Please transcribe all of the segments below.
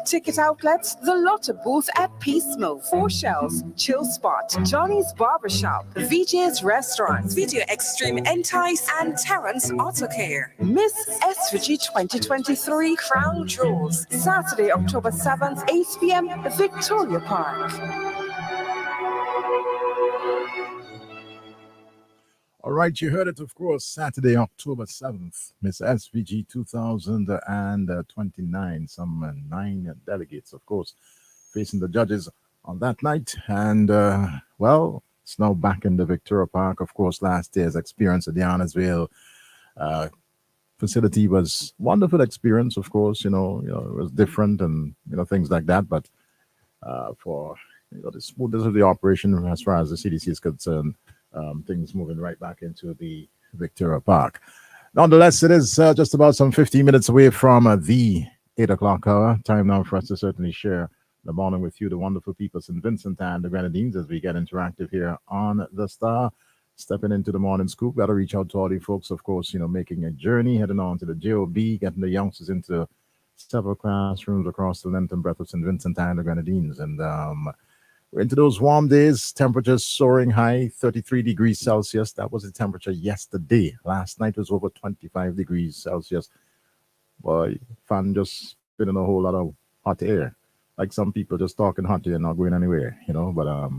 Ticket outlets, the Lotta booth at Peace Move, Four Shells, Chill Spot, Johnny's Barbershop, VJ's Restaurant, Video Extreme Entice, and Terrence Auto Care. Miss SVG 2023 Crown Jewels, Saturday, October 7th, 8 p.m., Victoria Park. All right, you heard it, of course, Saturday, October 7th, Miss SVG 2029. Some 9 delegates, of course, facing the judges on that night. And, well, it's now back in the Victoria Park. Of course, last year's experience at the Arnorsville facility was wonderful experience, of course. It was different and, things like that. But for the smoothness of the operation as far as the CDC is concerned, things moving right back into the Victoria Park. Nonetheless, it is just about some 15 minutes away from the 8 o'clock hour. Time now for us to certainly share the morning with you, the wonderful people, St. Vincent and the Grenadines, as we get interactive here on The Star. Stepping into the morning scoop, got to reach out to all the folks, of course, making a journey, heading on to the JOB, getting the youngsters into several classrooms across the length and breadth of St. Vincent and the Grenadines. And we're into those warm days, temperatures soaring high, 33 degrees Celsius. That was the temperature yesterday. Last night was over 25 degrees Celsius. Boy, fan just spinning a whole lot of hot air. Like some people just talking hot air, not going anywhere, But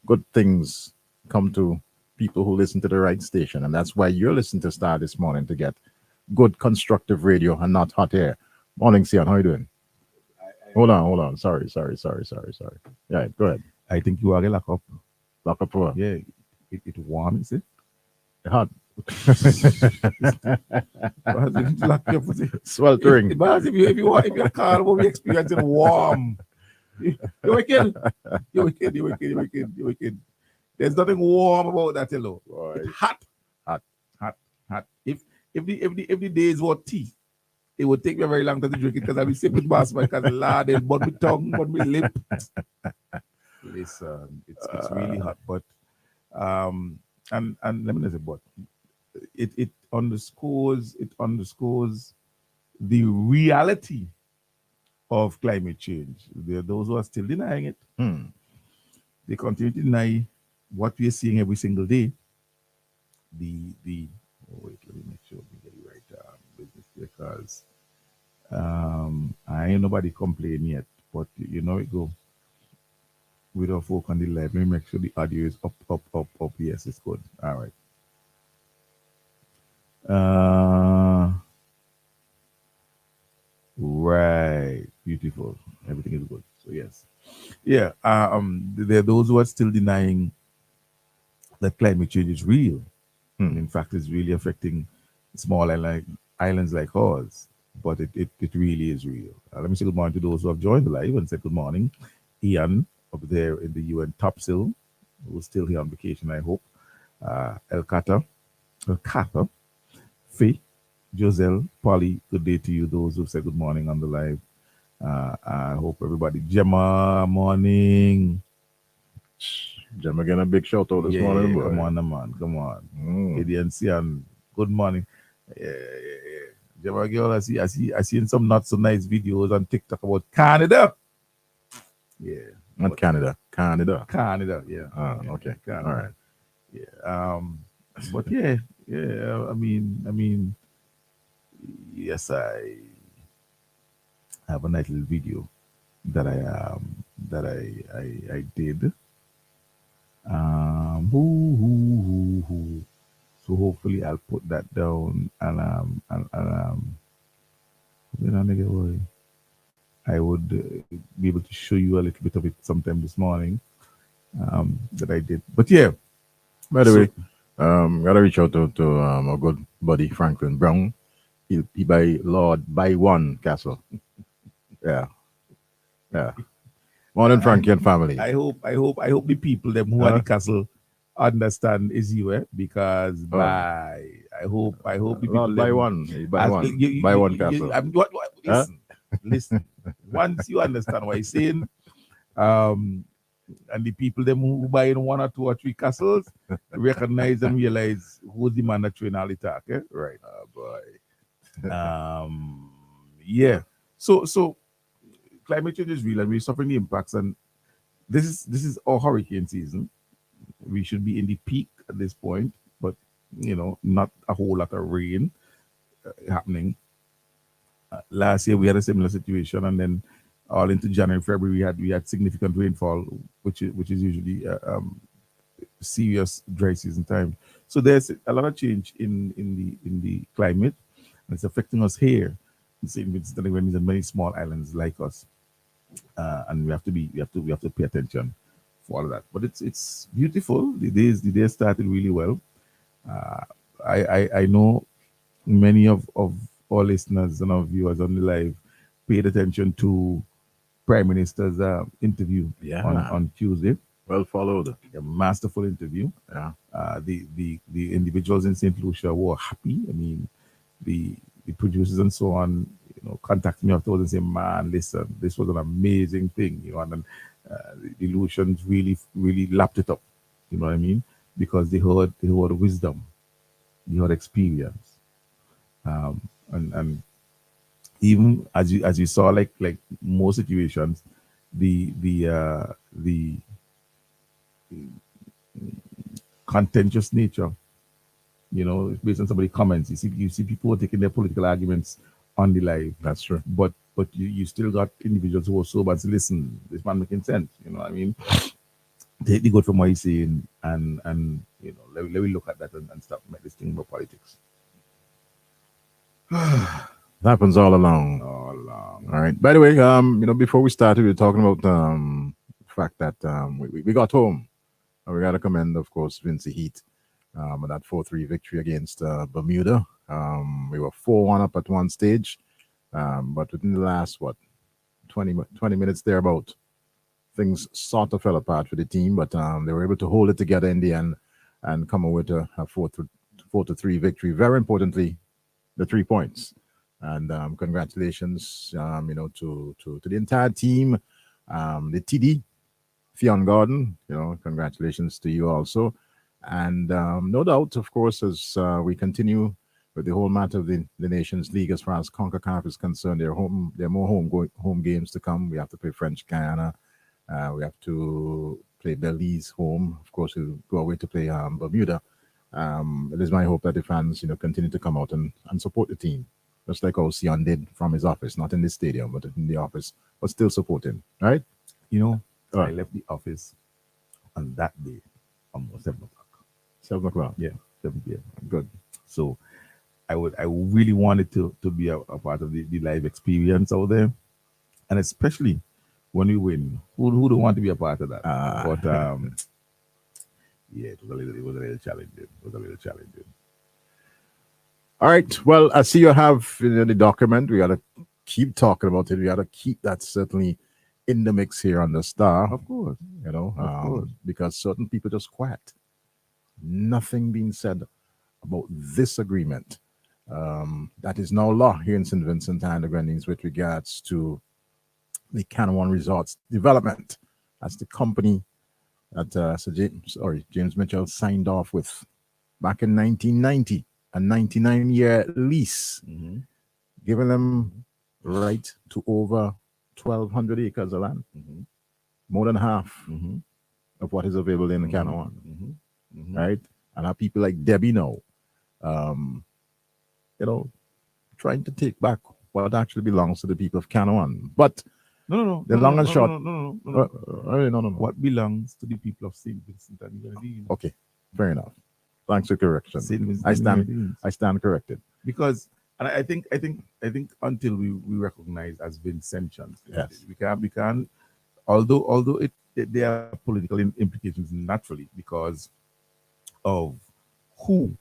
good things come to people who listen to the right station. And that's why you're listening to Star this morning, to get good, constructive radio and not hot air. Morning, Sian. How you doing? Hold on. Sorry. Yeah, go ahead. I think you are lock up. Lock up for? Yeah, it warm, is it? Hot. Sweltering. But if you're car will be experiencing warm. You're wicked. There's nothing warm about that, hello. Right. It's hot. If the days were tea, it would take me a very long time to drink it because I'll be sipping past my because lad, it'll burn my tongue, burn my lip. Listen, it's really hot, but and let me say, but it underscores the reality of climate change. There are those who are still denying it. They continue to deny what we are seeing every single day. Wait, let me make sure we get it right business, because I ain't nobody complain yet, but it go with our folk on the live. Let me make sure the audio is up. Yes, it's good. All right. Right. Beautiful. Everything is good. So yes. Yeah. There are those who are still denying that climate change is real. In fact, it's really affecting small islands like ours. But it really is real. Let me say good morning to those who have joined the live and say good morning. Ian up there in the UN Topsail, who's still here on vacation, I hope. El Kata, Faye, Joselle, Polly, good day to you, those who said good morning on the live. I hope everybody, Gemma, morning. Gemma getting a big shout out this morning. Boy. Come on. Gideon Sian, good morning. Yeah. Gemma girl, I seen some not so nice videos on TikTok about Canada. Yeah. Not Canada. Canada, yeah. Okay. Canada. All right. Yeah. But yeah. I mean, yes, I have a nice little video that I did. So hopefully I'll put that down and I would be able to show you a little bit of it sometime this morning that I did. But yeah. By the way, gotta reach out to our good buddy Franklin Brown. He buy one castle. Yeah. Morning, Frankie and family. I hope the people them who are the castle understand is you, because I hope the people buy one. Buy one castle. Listen. Once you understand what I'm saying, and the people them who buy in 1 or 2 or 3 castles recognize and realize who's the man that train all the talk, right? Oh boy. Yeah. So climate change is real, and we're suffering the impacts. And this is our hurricane season. We should be in the peak at this point, but not a whole lot of rain happening. Last year we had a similar situation, and then all into January, February we had significant rainfall, which is usually serious dry season time. So there's a lot of change in the climate, and it's affecting us here in St. Vincent and the Grenadines and many small islands like us. And we have to pay attention for all of that. But it's beautiful. The day started really well. I know many of our listeners and our viewers on the live paid attention to Prime Minister's interview on Tuesday. Well followed. A masterful interview. Yeah. The individuals in St. Lucia were happy. I mean, the producers and so on, contacted me afterwards and say, "Man, listen, this was an amazing thing," and then the Lucians really, really lapped it up. You know what I mean? Because they heard wisdom, they heard experience, and even as you saw, like most situations, the contentious nature, based on somebody's comments. You see people taking their political arguments on the live. That's true. But you still got individuals who are sober and say, "Listen, this man making sense." You know what I mean? Take the good from what he's saying, and let me look at that and stop making this thing about politics. It happens all along. All along. All right. By the way, before we started, we were talking about the fact that we got home. And we got to commend, of course, Vincy Heat with that 4-3 victory against Bermuda. We were 4-1 up at one stage, but within the last 20 minutes thereabout, things sort of fell apart for the team. But they were able to hold it together in the end and come away with a 4-3 victory. Very importantly, the 3 points. And congratulations, to the entire team, the TD, Fionn Gordon. Congratulations to you also. And no doubt, of course, as we continue with the whole matter of the Nations League, as far as CONCACAF is concerned, there are more home games to come. We have to play French Guiana. We have to play Belize home. Of course, we'll go away to play Bermuda. It is my hope that the fans, continue to come out and support the team, just like how Sion did from his office, not in the stadium, but in the office, but still supporting, right? I left the office on that day almost 7 o'clock. 7 o'clock. Yeah, 7 p.m. Good. So I really wanted to be a part of the live experience out there, and especially when we win. Who don't want to be a part of that? But yeah, it was a little challenging. All right. Well, I see you have the document. We got to keep talking about it. We got to keep that certainly in the mix here on the Star. Of course. Because certain people just quiet. Nothing being said about this agreement that is now law here in St. Vincent and the Grenadines with regards to the Canawan Resorts development. That's the company that James Mitchell signed off with back in 1990, a 99-year lease, giving them right to over 1,200 acres of land, more than half of what is available in the Canawan, right? And our people like Debbie now, trying to take back what actually belongs to the people of Canawan. But no. The long and short. No. What belongs to the people of St. Vincent and Grenadines? Okay, fair enough. Thanks for correction. St. Vincent I and stand. Grenadines. I stand corrected. Because, and I think until we recognize as Vincentians, yes, we can't. Although there are political implications naturally because of who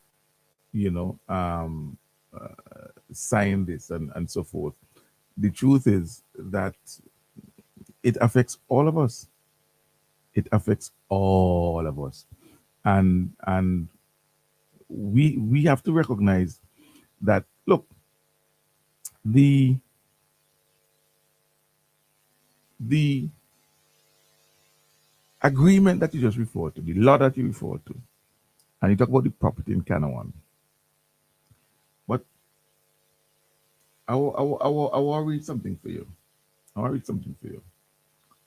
signed this and so forth. The truth is that it affects all of us. It affects all of us, and we have to recognize that. Look, the agreement that you just referred to, the law that you referred to, and you talk about the property in Canawan. But I will read something for you. I want to read something for you.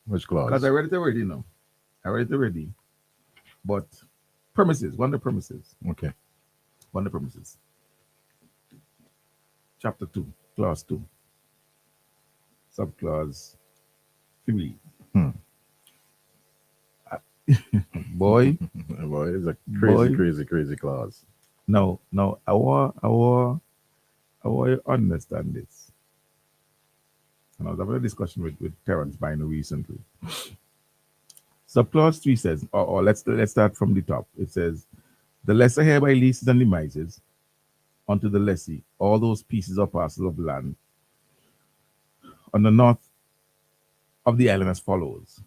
Which Because clause? I read it already now. I read it already. But premises, one of the premises. Okay. One of the premises. Chapter 2, clause 2. Subclause 3. Hmm. Boy, Boy, it's a Boy. crazy clause. now I want you to understand this. And I was having a discussion with Terence Bino recently. Subclause 3 says, or let's start from the top. It says, the lessor hereby leases and demises unto the lessee all those pieces or parcels of land on the north of the island as follows.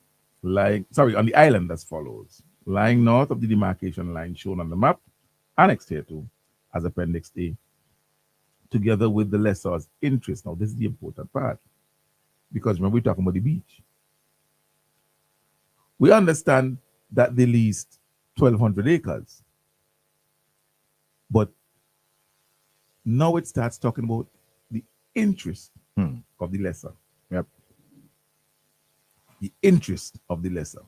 On the island as follows. Lying north of the demarcation line shown on the map, annexed here to as Appendix A, together with the lessor's interest. Now, this is the important part. Because remember, we're talking about the beach. We understand that they leased 1,200 acres. But now it starts talking about the interest of the lessor. Yep. The interest of the lessor.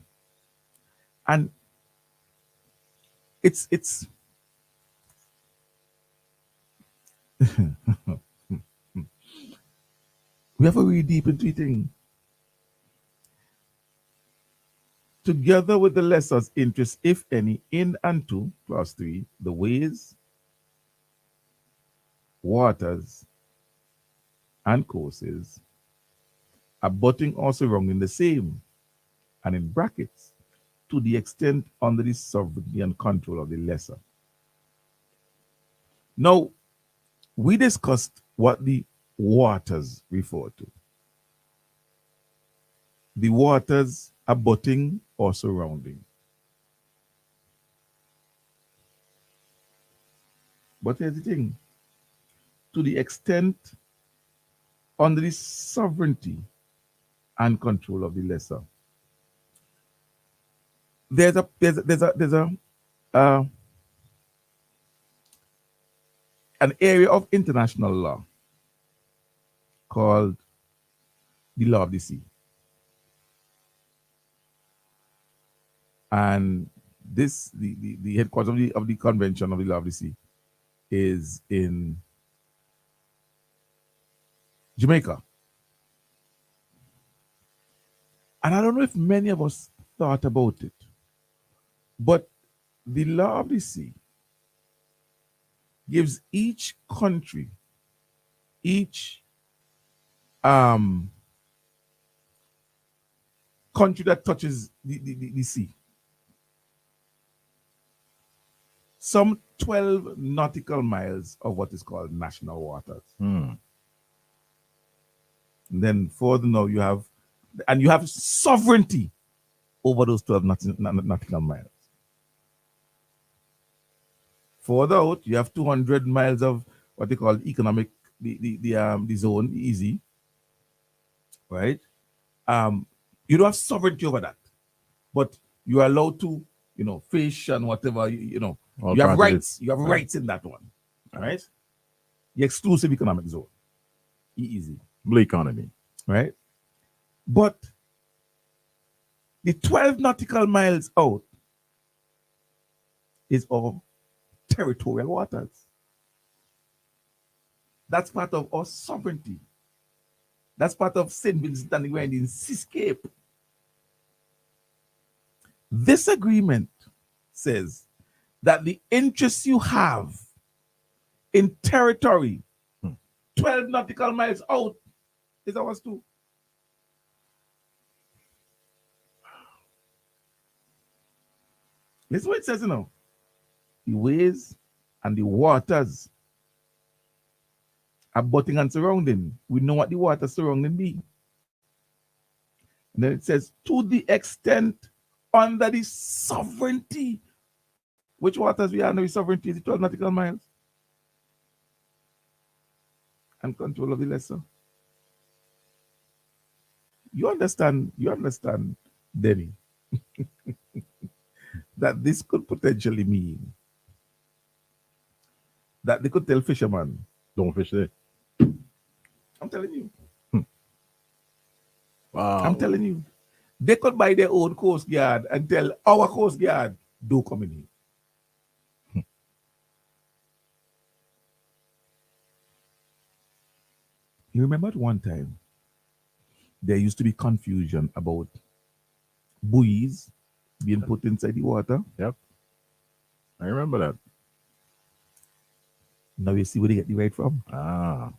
And it's we have to read deep into it. Together with the lessor's interest, if any, in and to, clause 3, the ways, waters, and courses, abutting or surrounding the same, and in brackets, to the extent under the sovereignty and control of the lessor. Now, we discussed what the waters refer to. The waters abutting or surrounding. But here's the thing. To the extent under the sovereignty and control of the lessor. There's an area of international law called the law of the sea. And this, the headquarters of the Convention of the Law of the Sea is in Jamaica. And I don't know if many of us thought about it, but the Law of the Sea gives each country, each country that touches the sea, some 12 nautical miles of what is called national waters. And then further now you have sovereignty over those 12 nautical miles. Further out, you have 200 miles of what they call economic, the zone, easy, right? You don't have sovereignty over that, but you are allowed to, fish and whatever, you have rights. You have rights in that one, right? The exclusive economic zone, easy. Blue economy. Right? But the 12 nautical miles out is all territorial waters. That's part of our sovereignty. That's part of St. Vincent and the Grenadines seascape. This agreement says that the interest you have in territory 12 nautical miles out is ours too. Listen what it says, The ways and the waters abutting and surrounding. We know what the water surrounding be. And then it says, to the extent under the sovereignty. Which waters we are under the sovereignty? Is it 12 nautical miles? And control of the lessor. You understand, Denny, that this could potentially mean that they could tell fishermen, don't fish there. I'm telling you. I'm telling you. They could buy their own Coast Guard and tell our Coast Guard, do come in here. You remember at one time, there used to be confusion about buoys being put inside the water. Yep. I remember that. Now you see where they get the right from. Ah.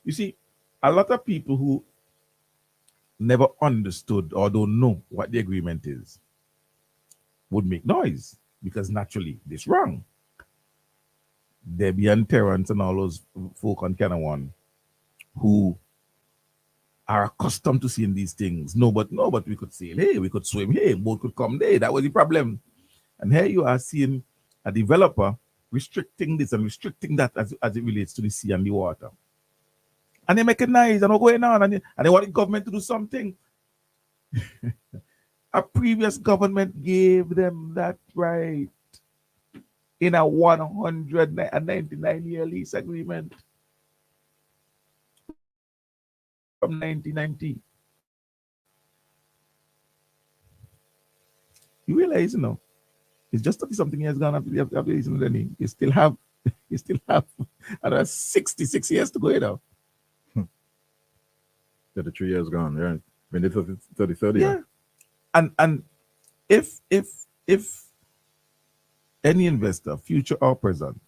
You see, a lot of people who never understood or don't know what the agreement is would make noise because naturally this wrong. Debbie and Terrence and all those folk on Canada One who are accustomed to seeing these things. No, but we could sail, hey, we could swim, hey, boat could come there. That was the problem. And here you are seeing a developer restricting this and restricting that as it relates to the sea and the water. And they make it nice and all going on, and they want the government to do something. A previous government gave them that right in a 199-year lease agreement from 1990. You realize, you know, it's just 30-something years gone after the you still have another 66 years to go, you know. 33 years gone, yeah. When it's 30. Yeah. And if any investor, future or present,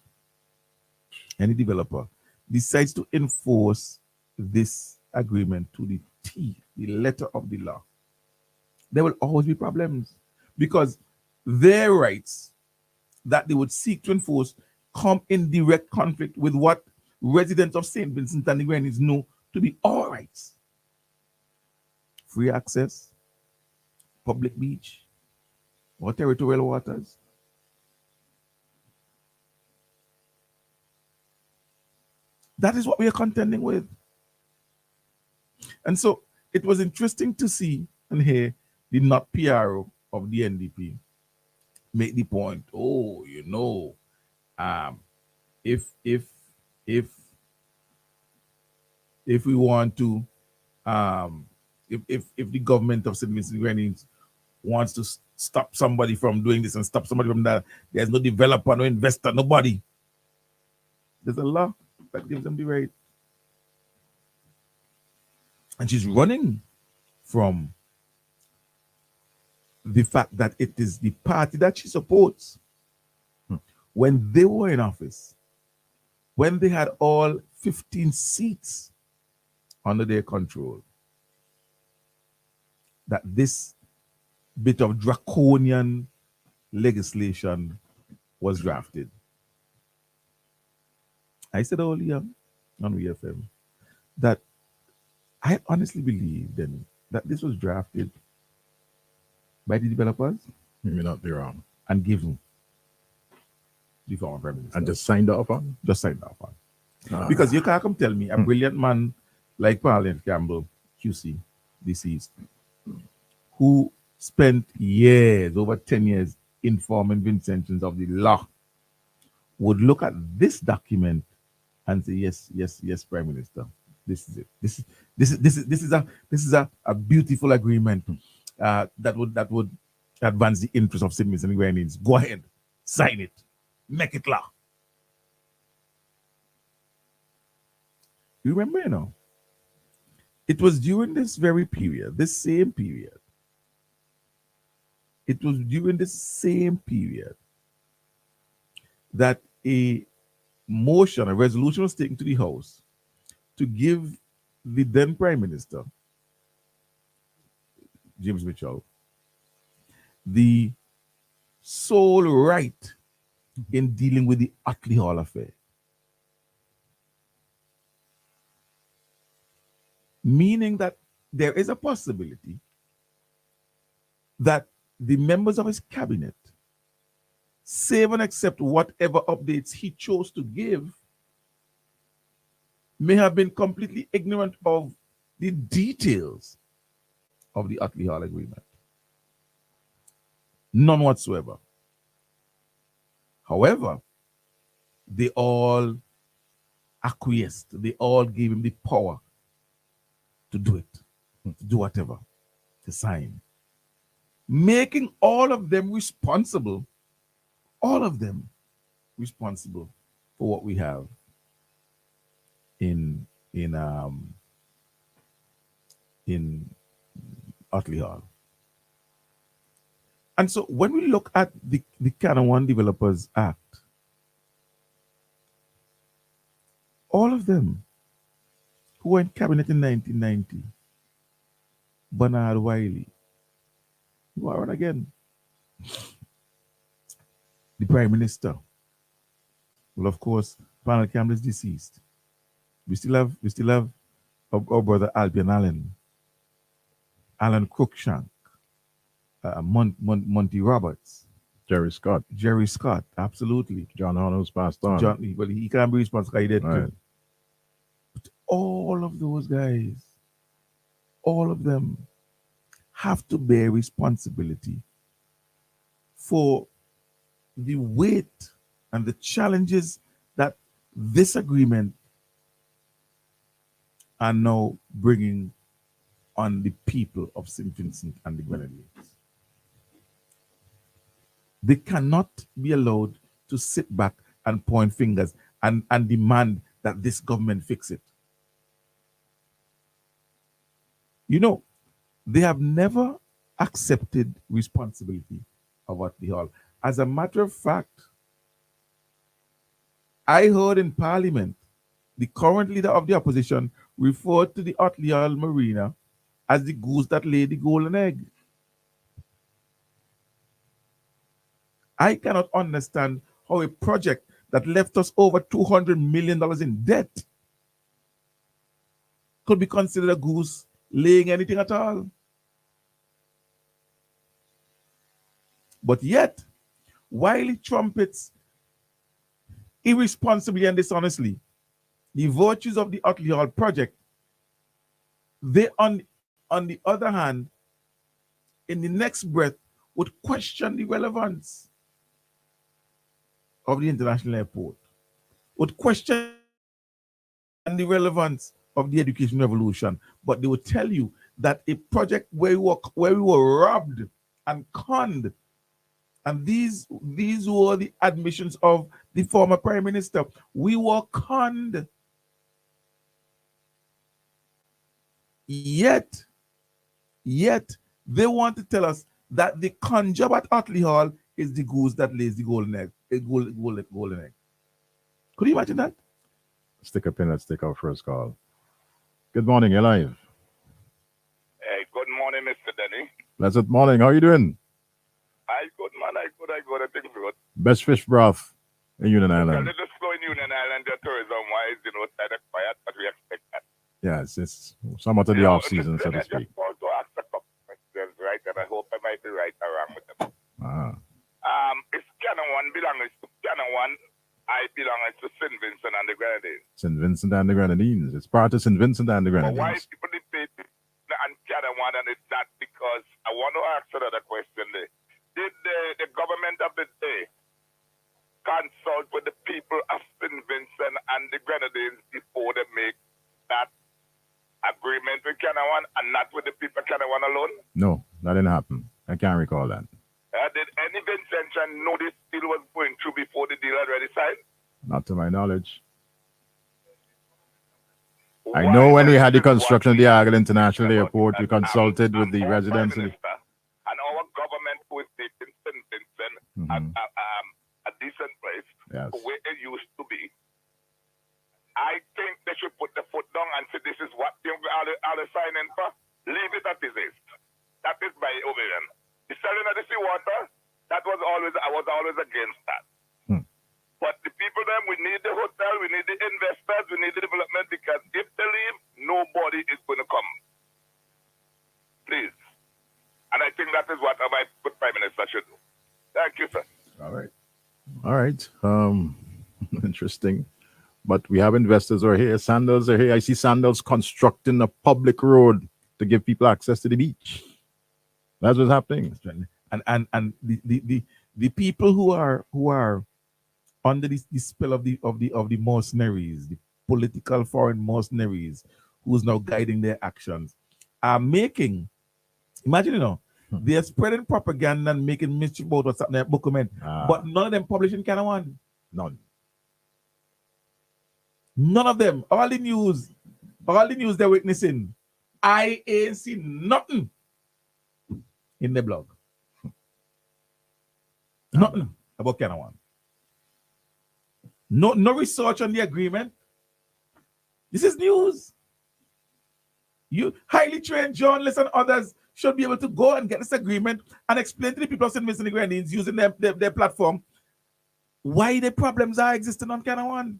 any developer decides to enforce this agreement to the T, the letter of the law, there will always be problems because their rights that they would seek to enforce come in direct conflict with what residents of St. Vincent and the Grenadines know to be our rights. Free access, public beach, or territorial waters. That is what we are contending with. And so it was interesting to see and hear the not PRO of the NDP make the point, oh, you know, if we want to if the government of St. Vincent Grenadines wants to stop somebody from doing this and stop somebody from that, there's no developer, no investor, nobody. There's a law that gives them the right. And she's running from the fact that it is the party that she supports. When they were in office, when they had all 15 seats under their control, that this bit of draconian legislation was drafted. I said earlier on WFM that I honestly believe then that this was drafted by the developers. You may not be wrong. And given the former Prime Minister. And just signed off on? Just signed off on. Because you can't come tell me a brilliant man like Parliament Campbell, QC, deceased, who spent years, over 10 years, informing Vincentians of the law, would look at this document and say, yes, Prime Minister, this is it. This is a beautiful agreement that would advance the interests of St. Vincent and Grenadines. Go ahead, sign it, make it law. You remember, you know, it was during this very period, this same period, it was during this same period that a motion, a resolution was taken to the House to give the then Prime Minister, James Mitchell, the sole right in dealing with the Otley Hall affair. Meaning that there is a possibility that the members of his cabinet, save and accept whatever updates he chose to give, may have been completely ignorant of the details of the Otley Hall agreement. None whatsoever. However, they all acquiesced. They all gave him the power to do it. to do whatever, to sign. Making all of them responsible for what we have in Otley Hall. And so when we look at the Canada One Developers Act, all of them who were in cabinet in 1990, Bernard Wiley, who are on again, the Prime Minister. Well, of course, Panel Campbell is deceased. We still have our brother Albion Allen, Alan Cruikshank, Monty Roberts, Jerry Scott, absolutely. John Holmes passed on. John, well, he can't be responsible. He did Right. too. But all of those guys, all of them, have to bear responsibility for the weight and the challenges that this agreement are now bringing on the people of St. Vincent and the Grenadines. They cannot be allowed to sit back and point fingers and demand that this government fix it. You know, they have never accepted responsibility of Otley Hall. As a matter of fact, I heard in Parliament the current leader of the opposition referred to the Otley Hall Marina as the goose that laid the golden egg. I cannot understand how a project that left us over $200 million in debt could be considered a goose laying anything at all. But yet, while he trumpets irresponsibly and dishonestly the virtues of the Otley Hall project, they, on the other hand, in the next breath, would question the relevance of the international airport, would question the relevance of the education revolution, but they would tell you that a project where we were robbed and conned, and these were the admissions of the former Prime Minister, we were conned. Yet they want to tell us that the con job at Otley Hall is the goose that lays the golden egg. Golden egg. Could you imagine that? Stick a pin. Let's take our first call. Good morning. You're live. Hey, good morning, Mr. Denny. Blessed morning. How are you doing? I good, man. I good. I think good. Best fish broth in Union A Island. little slow in Union Island, the tourism-wise, kind of quiet, but we expect that. Yes, it's somewhat of the off season, so to I speak. just want to ask a couple questions, right? And I hope I might be right or wrong with them. If Canada One belongs to Canada One, I belong to St. Vincent and the Grenadines. St. Vincent and the Grenadines. It's part of St. Vincent and the But why Grenadines. people debate and Canada One, and it's not because I want to ask another question there. Did the government of the day consult with the people of St. Vincent and the Grenadines before they make that agreement with Canada One and not with the people of Canada One alone? No, that didn't happen. I can't recall that. Did any Vincentian know this deal was going through before the deal already signed? Not to my knowledge. I know when we had the construction of the Argyle International Airport, we consulted with the residents. And our government who is making St. Vincent a decent place, Yes. the way it used to be. I think they should put the foot down and say this is what they are signing for. Leave it as it is. That is my opinion. The selling of the seawater, I was always against that. But the people them, we need the hotel, we need the investors, we need the development, because if they leave, nobody is going to come. Please. And I think that is what my Prime Minister should do. Thank you, sir. All right. Interesting. But we have investors who are here. Sandals are here. I see Sandals constructing a public road to give people access to the beach. That's what's happening. And the people who are under the spell of the mercenaries, the political foreign mercenaries, who's now guiding their actions, are making, imagine, they are spreading propaganda and making mischief about what's happening at Bukuman, but none of them publishing Canada One. None. None of them. All the news they're witnessing, I ain't seen nothing in the blog. Nothing about Canada One. No research on the agreement. This is news. You highly trained journalists and others should be able to go and get this agreement and explain to the people of St. Vincent and the Grenadines using their platform why the problems are existing on Canada One.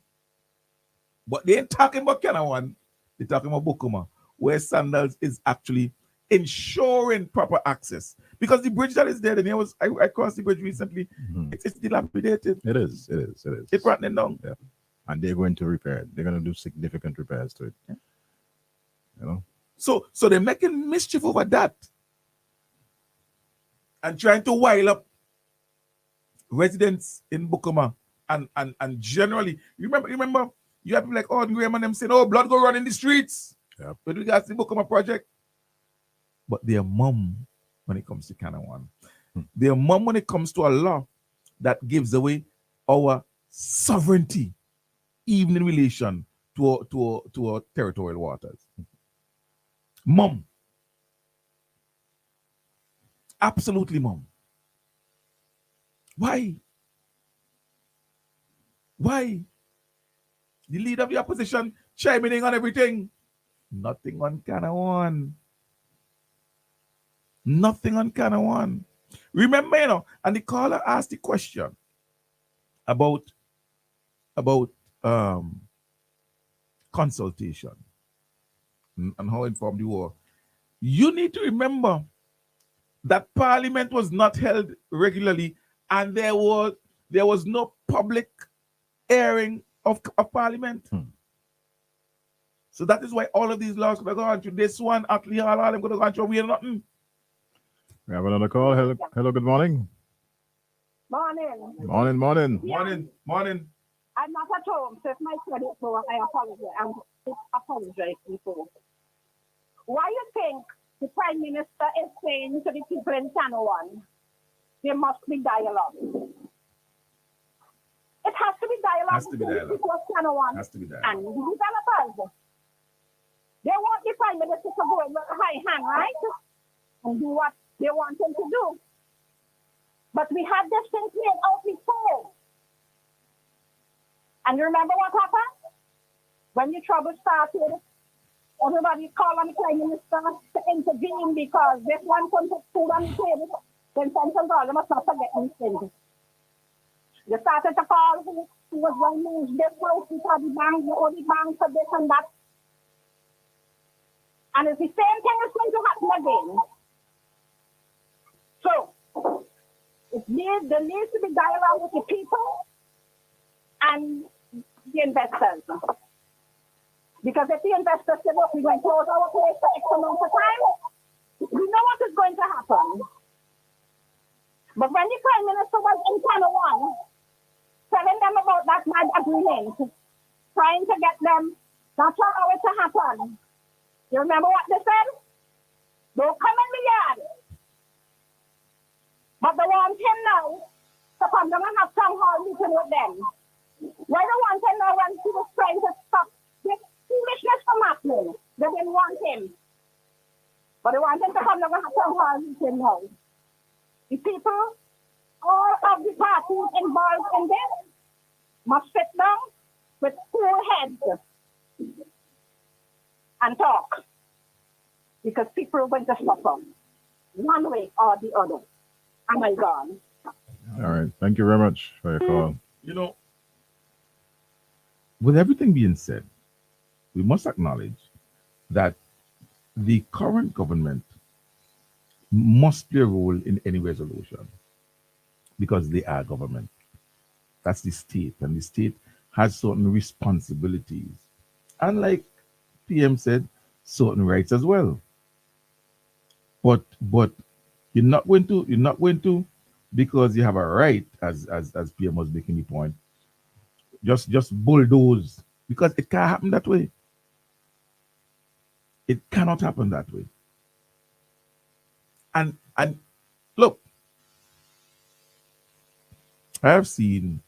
But they ain't talking about Canada One. They're talking about Bukuma, where Sandals is actually ensuring proper access. Because the bridge that is there, and I crossed the bridge recently, it's dilapidated. It is. It's running down. Yeah. And they're going to repair it. They're going to do significant repairs to it. Yeah. So they're making mischief over that. And trying to wile up residents in Bukuma and generally, remember, you have people like Graham and them saying, blood go run in the streets. Yeah. With regards to the Bukuma project. But they're mum when it comes to Canada One. They're mum when it comes to a law that gives away our sovereignty, even in relation to our territorial waters. Mum. Absolutely mum. Why? The leader of the opposition chiming in on everything. Nothing on Canada One. Nothing on Canada One. Remember, and the caller asked the question about consultation and how informed you were. You need to remember that Parliament was not held regularly, and there was no public airing of Parliament. So that is why all of these laws could have gone through. This one, actually, all of them could have gone through. We are nothing. We have another call. Hello, good morning. Morning. Morning. I'm not at home, so if my credit low, I apologize before. Why you think the Prime Minister is saying to the people in Canada One, there must be dialogue? It has to be dialogue between the people of Canada One and the developers. They want the Prime Minister to go in with a high hand, right? And do what they want him to do. But we had this thing played out before. And you remember what happened? When the trouble started, everybody called on the Prime Minister to intervene because this one couldn't put food on the table. Then Central Government must not forget these things. They started to call who was going to lose this house because the bank, the only bank for this and that. And it's the same thing that's going to happen again. So, there needs to be dialogue with the people and the investors. Because if the investors say, look, we're going to close our place for X amount of time, we know what is going to happen. But when the Prime Minister was in Canada One, telling them about that mad agreement, trying to get them not to allow it to happen, you remember what they said? Don't come in the yard. But they want him now to come down and have some hall meeting with them. Why they want him now when he was trying to stop this foolishness from happening? They didn't want him. But they want him to come down and have some hall meeting now. The people, all of the parties involved in this, must sit down with cool heads and talk. Because people are going to suffer one way or the other. Am I gone? All right. Thank you very much for your call. With everything being said, we must acknowledge that the current government must play a role in any resolution because they are government. That's the state, and the state has certain responsibilities. And like PM said, certain rights as well. But you're not going to because you have a right, as PM was making the point, just bulldoze, because it can't happen that way. It cannot happen that way. And look, I have seen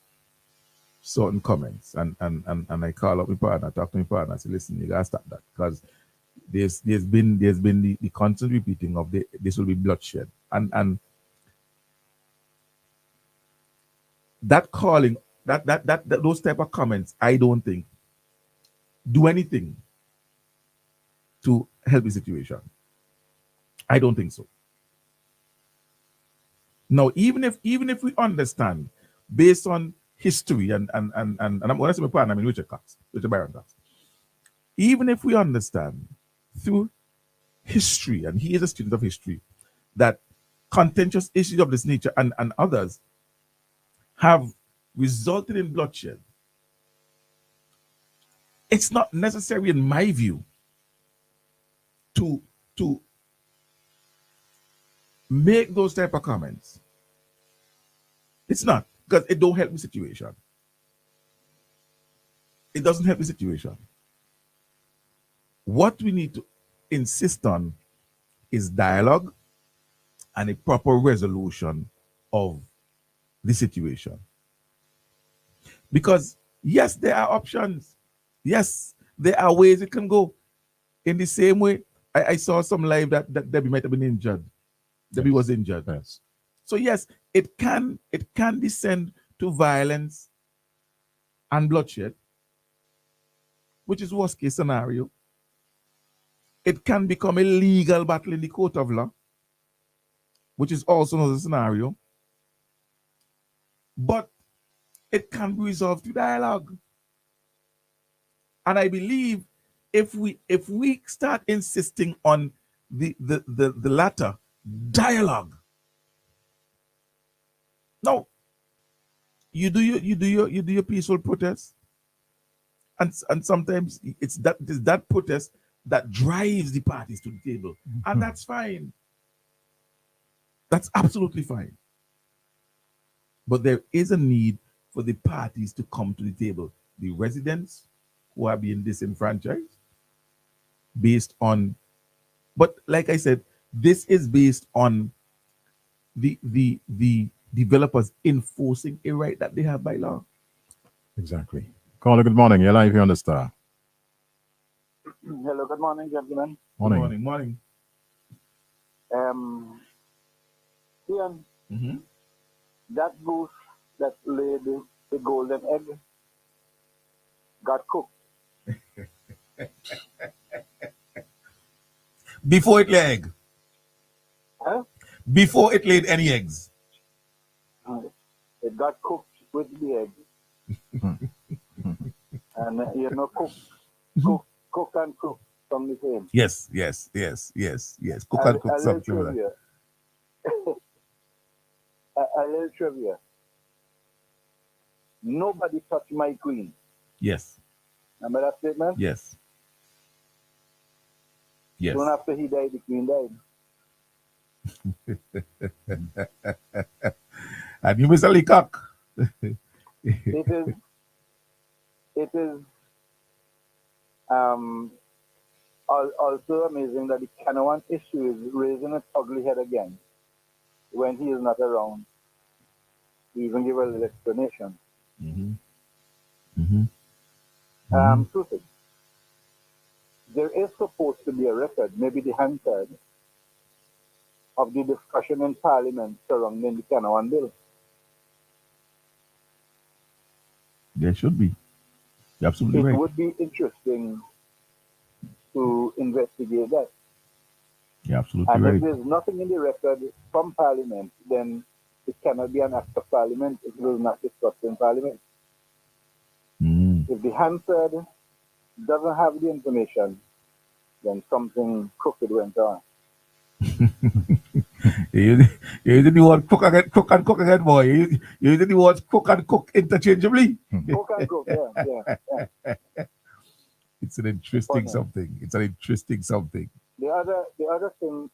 certain comments, and I call up my partner, talk to my partner, I say, listen, you gotta stop that, because there's been the constant repeating of this will be bloodshed, and that calling that those type of comments, I don't think do anything to help the situation. I don't think so. Now, even if we understand based on history and I'm going to say my partner, I mean Richard Byron Cox. Even if we understand through history, and he is a student of history, that contentious issues of this nature and others have resulted in bloodshed, it's not necessary, in my view, to make those type of comments. It's not, because it don't help the situation. It doesn't help the situation. What we need to insist on is dialogue and a proper resolution of the situation. Because yes, there are options. Yes, there are ways it can go. In the same way, I saw some live that Debbie might have been injured. Debbie was injured. Yes. So yes, it can descend to violence and bloodshed, which is worst case scenario. It can become a legal battle in the court of law, which is also another scenario. But it can be resolved through dialogue. And I believe if we start insisting on the latter, dialogue. Now, you do your peaceful protest, and sometimes it's that protest that drives the parties to the table, and that's fine. That's absolutely fine. But there is a need for the parties to come to the table. The residents who are being disenfranchised based on, but like I said, this is based on the developers enforcing a right that they have by law. Exactly. Caller, good morning. You're live here on the Star. Hello, good morning, gentlemen. Morning. Morning. Ian, Mm-hmm. that goose that laid the golden egg got cooked. Before it laid egg. Huh? Before it laid any eggs. It got cooked with the egg. And cook and cook from the same. Yes. Cook and cook something. Trivia. A little trivia. Nobody touched my queen. Yes. Remember that statement? Yes. Soon after he died, the queen died. And you, Mr. Leacock. It is also amazing that the Canavan issue is raising its ugly head again when he is not around to even give a little explanation. Two things. There is supposed to be a record, maybe the Hansard, of the discussion in Parliament surrounding the Canavan bill. There should be. You're absolutely right. It would be interesting to investigate that. You're absolutely And right. if there's nothing in the record from Parliament, then it cannot be an act of Parliament. It was not discussed in Parliament. If the Hansard doesn't have the information, then something crooked went on. You using the word cook and cook again, boy. You using the words cook and cook interchangeably. Cook and cook, yeah. It's an interesting something. It's an interesting something. The other thing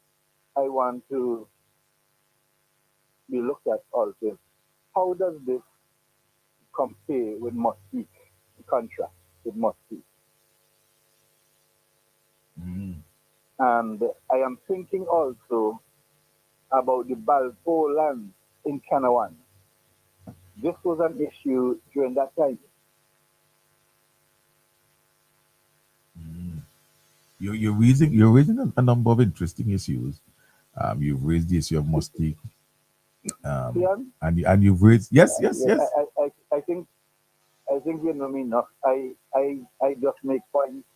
I want to be looked at also is how does this compare with Mustique, the contract with Mustique? And I am thinking also about the Balfour land in Canawan. This was an issue during that time. You're raising a number of interesting issues. You've raised the issue of Mustique. Yeah? And you've raised yes. I think you know me enough. I just make points,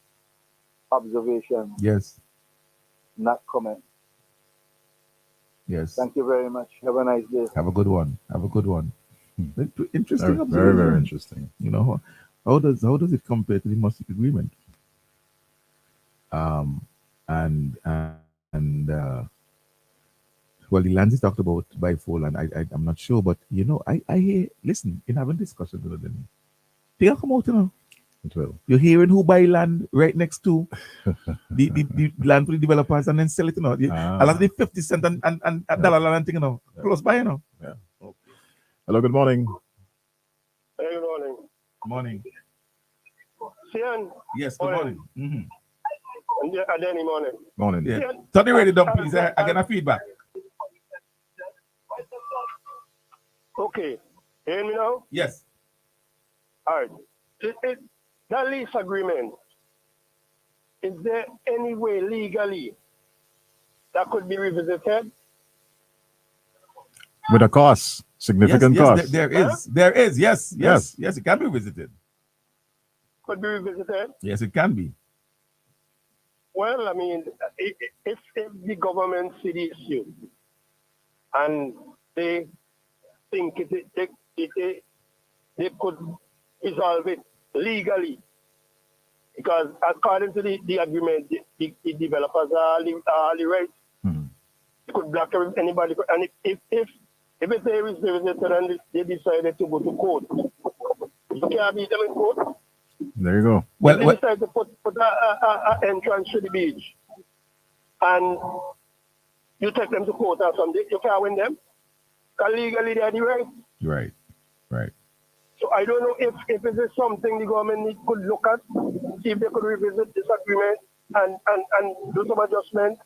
observations, Yes. not comment. Yes. Thank you very much. Have a nice day. Have a good one. Interesting Very, observation. very, very interesting. You know, how does it compare to the Mustique agreement? Well, the lands is talked about by full, and I'm not sure, but you know, I hear. Listen, in having discussions with them, they come out, you know. It will. You're hearing who buy land right next to the land to the developers and then sell it, you know. A lot of the 50 cent and dollar land thing, you know, close by, you know. Yeah. Hello, good morning. Hey, good morning. Morning. Sian, Yes, good morning. Mm-hmm. and Danny morning. Morning. Yeah. Sian, Turn the radio down, please. I get a feedback. okay. You hear me now? Yes. All right. That lease agreement, is there any way legally that could be revisited? With a cost, significant yes, cost. There is. Yes, it can be visited. Could be revisited? Yes, it can be. Well, I mean, if the government see the issue and they think they could resolve it legally, because according to the agreement, the developers are the right. They could block anybody. And if it's a revisited and they decided to go to court, you can't beat them in court. There you go. Well, they decide to put an entrance to the beach, and you take them to court or something, you can't win them. Because legally they are the right. Right. So I don't know if it is something the government could look at, see if they could revisit this agreement and do some adjustment.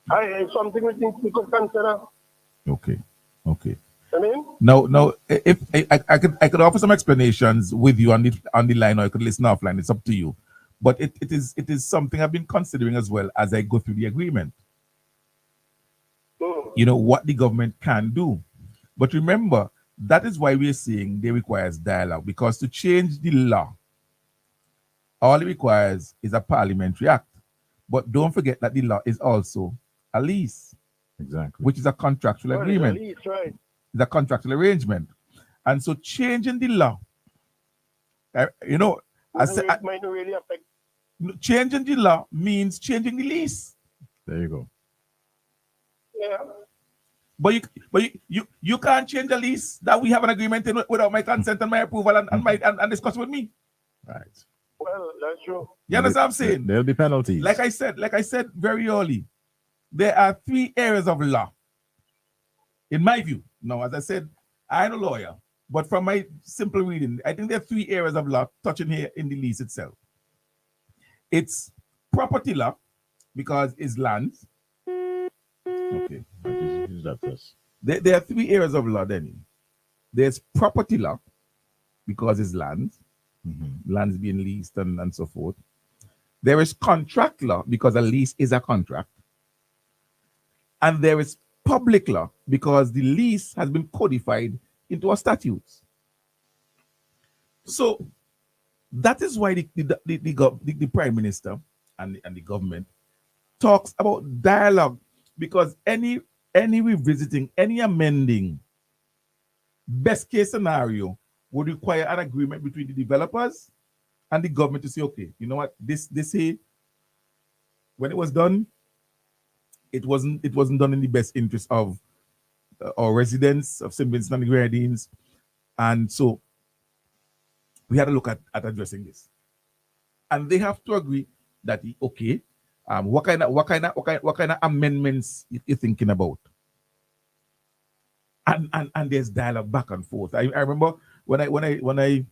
It's something we think we could consider. Okay. I mean? No. If I could offer some explanations with you on the line, or I could listen offline. It's up to you. But it is something I've been considering as well as I go through the agreement. You know what the government can do. But remember, that is why we're saying they requires dialogue, because to change the law, all it requires is a parliamentary act. But don't forget that the law is also a lease. Exactly. Which is a contractual agreement. It's a lease, right. It's a contractual arrangement. And so changing the law, you know, It might not really affect. Changing the law means changing the lease. There you go. Yeah. But you can't change a lease that we have an agreement in without my consent and my approval and discuss with me. Right. Well, that's true. You understand what I'm saying? There'll be penalties. Like I said very early, there are 3 areas of law, in my view. Now, as I said, I'm a lawyer, but from my simple reading, I think there are 3 areas of law touching here in the lease itself. It's property law, because it's land. Okay. Use that first. There are 3 areas of law then. There's property law, because it's land. Land's being leased and so forth. There is contract law, because a lease is a contract. And there is public law, because the lease has been codified into our statutes. So that is why the Prime Minister and the government talks about dialogue, because any revisiting, any amending, best case scenario would require an agreement between the developers and the government to say, okay, you know what, this here, when it was done, it wasn't done in the best interest of our residents of St. Vincent and the Grenadines, and so we had to look at addressing this, and they have to agree that okay, what kind of amendments you're thinking about, and there's dialogue back and forth. I remember when I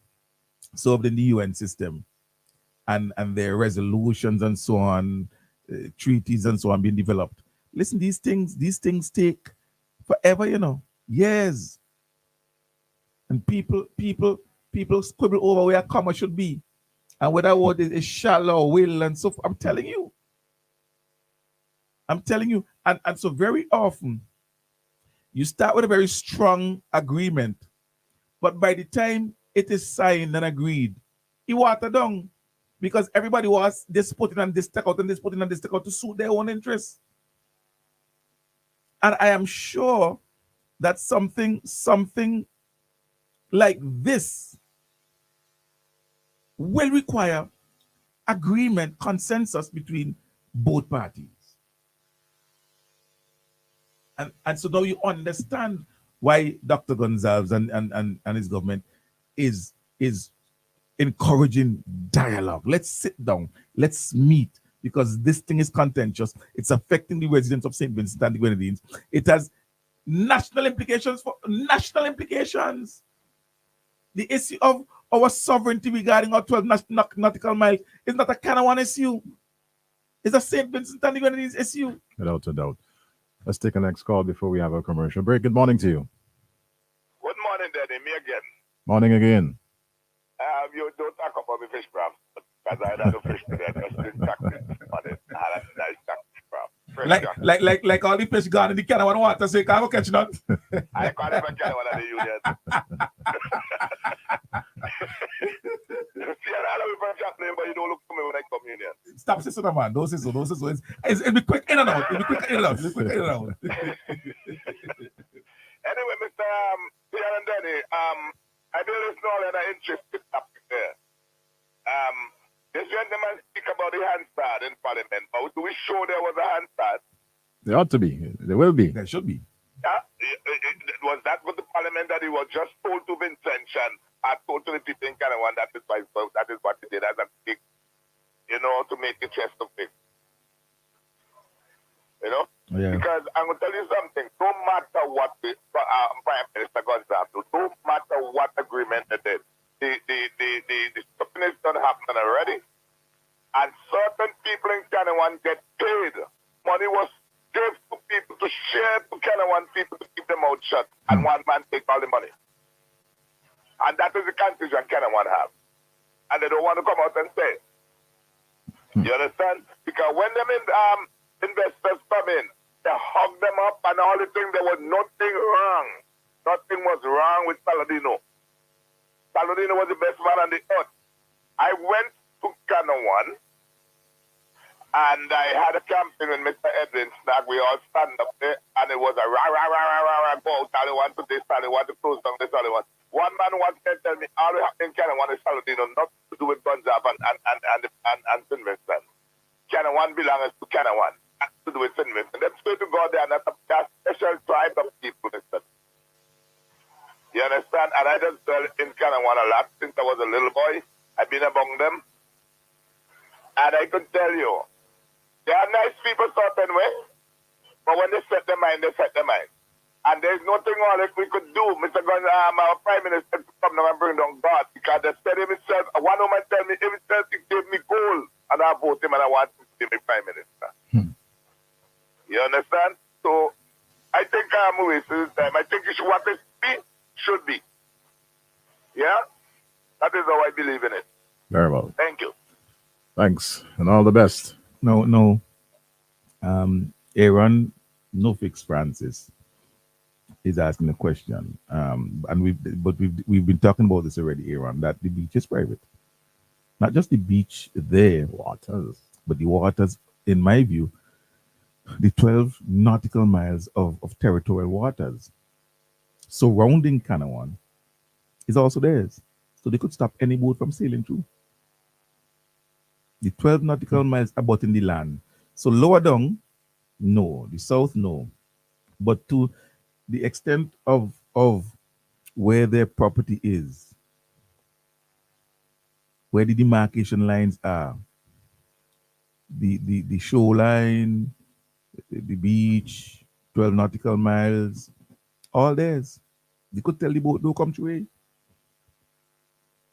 served in the UN system, and their resolutions and so on, treaties and so on being developed. Listen, these things take forever, years. And people squibble over where a comma should be and whether a word is shallow, will, and so forth. I'm telling you. And so very often you start with a very strong agreement, but by the time it is signed and agreed, it watered down because everybody was this putting and this take out and this putting and this take out to suit their own interests. And I am sure that something like this will require agreement, consensus between both parties. And so now you understand why Dr. Gonzalez and his government is encouraging dialogue. Let's sit down, let's meet, because this thing is contentious. It's affecting the residents of St. Vincent and the Grenadines. It has national implications. The issue of our sovereignty regarding our 12 nautical miles is not a Kanawha issue. It's a St. Vincent and the Grenadines issue. Without a doubt. Let's take a next call before we have a commercial break. Good morning to you. Good morning, Daddy. Me again. Morning again. You don't talk about the fish, bro. Because I had no fish today. I just didn't talk on it. I had a nice talk, bro. Like all the fish gone in the Kanawha water, so you can't go catch none. I can't even get one of the unions. See, I don't even chat name, but you don't look to me when I come union. Stop saying so, man. Don't say so. It'll be quick in and out. Anyway, Mr. Pierre and Denny, I know there's no other interested topic there. This gentleman speak about the Hansard in Parliament, but do we show there was a Hansard? There ought to be. There will be. There should be. Was that what the Parliament that he was just told to Vincentian? I told to the people in Canada that is what he did as a big, to make the chest of big. Yeah. Because I'm going to tell you something. No matter what the Prime Minister Gonzalez do, no matter what agreement they did, the something is not happening already. And certain people in Canada get paid. Money was given to people to share to Canada people to keep them out shut. And one man take all the money. And that is the confusion Canada have. And they don't want to come out and say. You understand? Because when them investors come in, they hug them up and all the things, there was nothing wrong. Nothing was wrong with Saladino. Saladino was the best man on the earth. I went to Canada and I had a camping with Mr. Edwin Snag. We all stand up there and it was a rah, go out, all they want to this, all they want to close down this, all they want. One man once can tell me all we have in Canada is Saladino, nothing to do with Gonzalez and St. Vincent. Canada belongs to Canada, nothing to do with St. Vincent. They're supposed to go there and that's a special tribe of people. You understand? And I just dwell in Canada a lot since I was a little boy. I've been among them. And I can tell you, they are nice people certain way, but when they set their mind, they set their mind. And there's nothing all that we could do, Mr. Our Prime Minister, to come now and bring down God, because they said himself, one woman tell me, himself, he gave me gold, and I vote him and I want him to be Prime Minister. You understand? So, I think I'm wasting time. I think what it should be. Yeah? That is how I believe in it. Very well. Thank you. Thanks, and all the best. No. Aaron Nofix Francis is asking a question. And we've been talking about this already, Aaron, that the beach is private. Not just the beach there, waters, but the waters, in my view, the 12 nautical miles of territorial waters surrounding Canawha is also theirs. So they could stop any boat from sailing through. The 12 nautical miles abutting the land. So lower down, no. The south, no. But to the extent of where their property is, where the demarcation lines are, the shoreline, the beach, 12 nautical miles, all theirs. They could tell the boat, don't come through it.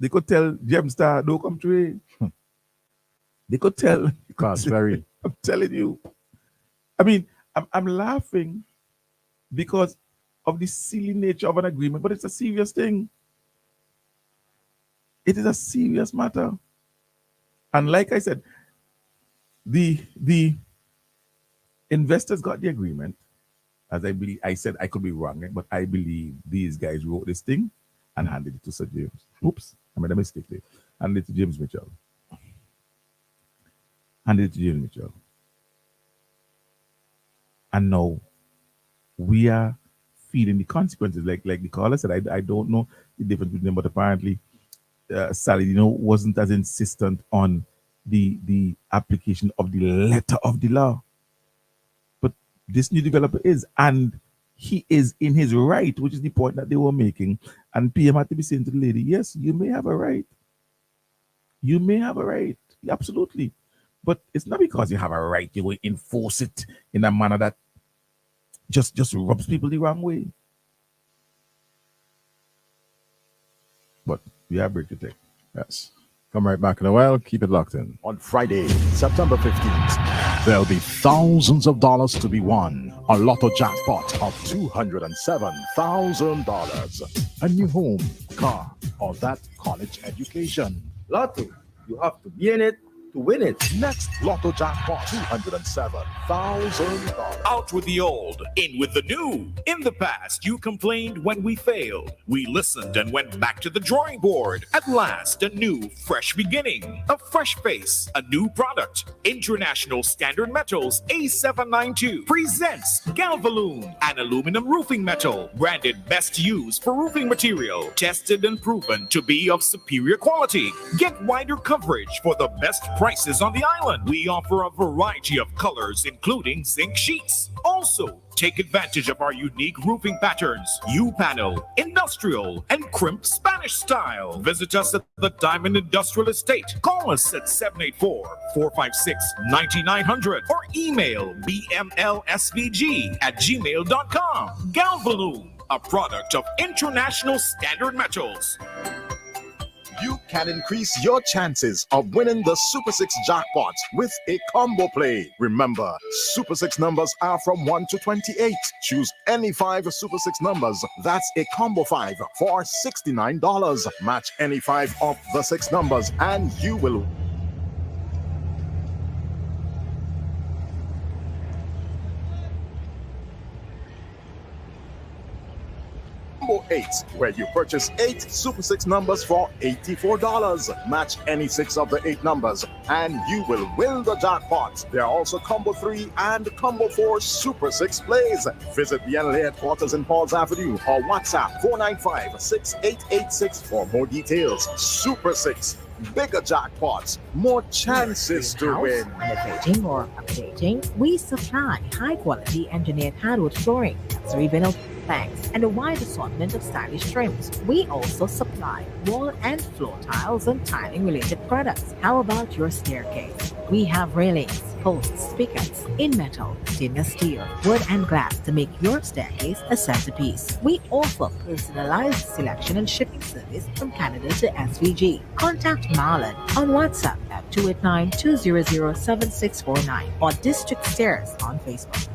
They could tell Gemstar, don't come through it. They could tell. That's very. I'm telling you. I mean, I'm laughing because of the silly nature of an agreement, but it's a serious thing. It is a serious matter. And like I said, the investors got the agreement, as I believe. I said I could be wrong, but I believe these guys wrote this thing and handed it to Sir James. Oops, I made a mistake there. Handed it to James Mitchell. Handed it to James Mitchell. And now we are feeling the consequences. Like the caller said, I don't know the difference between them, but apparently Sally, wasn't as insistent on the application of the letter of the law. But this new developer is, and he is in his right, which is the point that they were making. And PM had to be saying to the lady, yes, you may have a right. You may have a right. Absolutely. But it's not because you have a right, you will enforce it in a manner that just rubs people the wrong way. But we have a break to take. Yes. Come right back in a while. Keep it locked in. On Friday, September 15th, there'll be thousands of dollars to be won. A lotto jackpot of $207,000. A new home, car, or that college education. Lotto, you have to be in it to win it. Next lotto jackpot, $207,000. Out with the old, in with the new. In the past, you complained when we failed. We listened and went back to the drawing board. At last, a new, fresh beginning. A fresh face, a new product. International Standard Metals A792 presents Galvaloon, an aluminum roofing metal, branded best used for roofing material, tested and proven to be of superior quality. Get wider coverage for the best prices on the island. We offer a variety of colors, including zinc sheets. Also, take advantage of our unique roofing patterns, U-panel, industrial, and crimp Spanish style. Visit us at the Diamond Industrial Estate. Call us at 784-456-9900 or email bmlsvg@gmail.com. Galvaloon, a product of International Standard Metals. You can increase your chances of winning the Super 6 jackpot with a combo play. Remember, Super 6 numbers are from 1 to 28. Choose any 5 Super 6 numbers. That's a combo 5 for $69. Match any 5 of the 6 numbers and you will Combo 8, where you purchase 8 Super 6 numbers for $84. Match any 6 of the 8 numbers, and you will win the jackpot. There are also Combo 3 and Combo 4 Super 6 plays. Visit the NLA headquarters in Falls Avenue or WhatsApp 495-6886 for more details. Super 6. Bigger jackpots, more chances to win. Renovating or updating, we supply high-quality engineered hardwood flooring, luxury vinyl planks, and a wide assortment of stylish trims. We also supply wall and floor tiles and tiling-related products. How about your staircase? We have railings, posts, spigots in metal, stainless steel, wood, and glass to make your staircase a centerpiece. We offer personalized selection and shipping service from Canada to SVG. Contact Marlon on WhatsApp at 289-200-7649 or District Stairs on Facebook.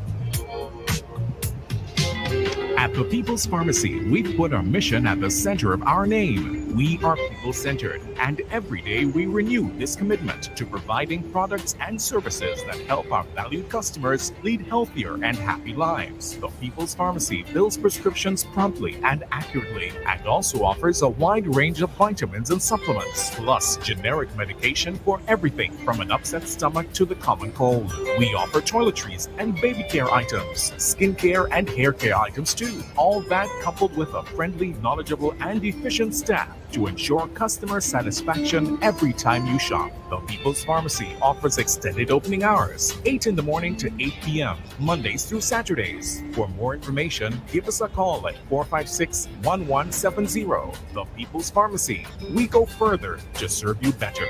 At the People's Pharmacy, we've put our mission at the center of our name. We are people-centered, and every day we renew this commitment to providing products and services that help our valued customers lead healthier and happy lives. The People's Pharmacy fills prescriptions promptly and accurately, and also offers a wide range of vitamins and supplements, plus generic medication for everything from an upset stomach to the common cold. We offer toiletries and baby care items, skincare and hair care items too. All that coupled with a friendly, knowledgeable, and efficient staff to ensure customer satisfaction every time you shop. The People's Pharmacy offers extended opening hours, 8 in the morning to 8 p.m., Mondays through Saturdays. For more information, give us a call at 456-1170. The People's Pharmacy. We go further to serve you better.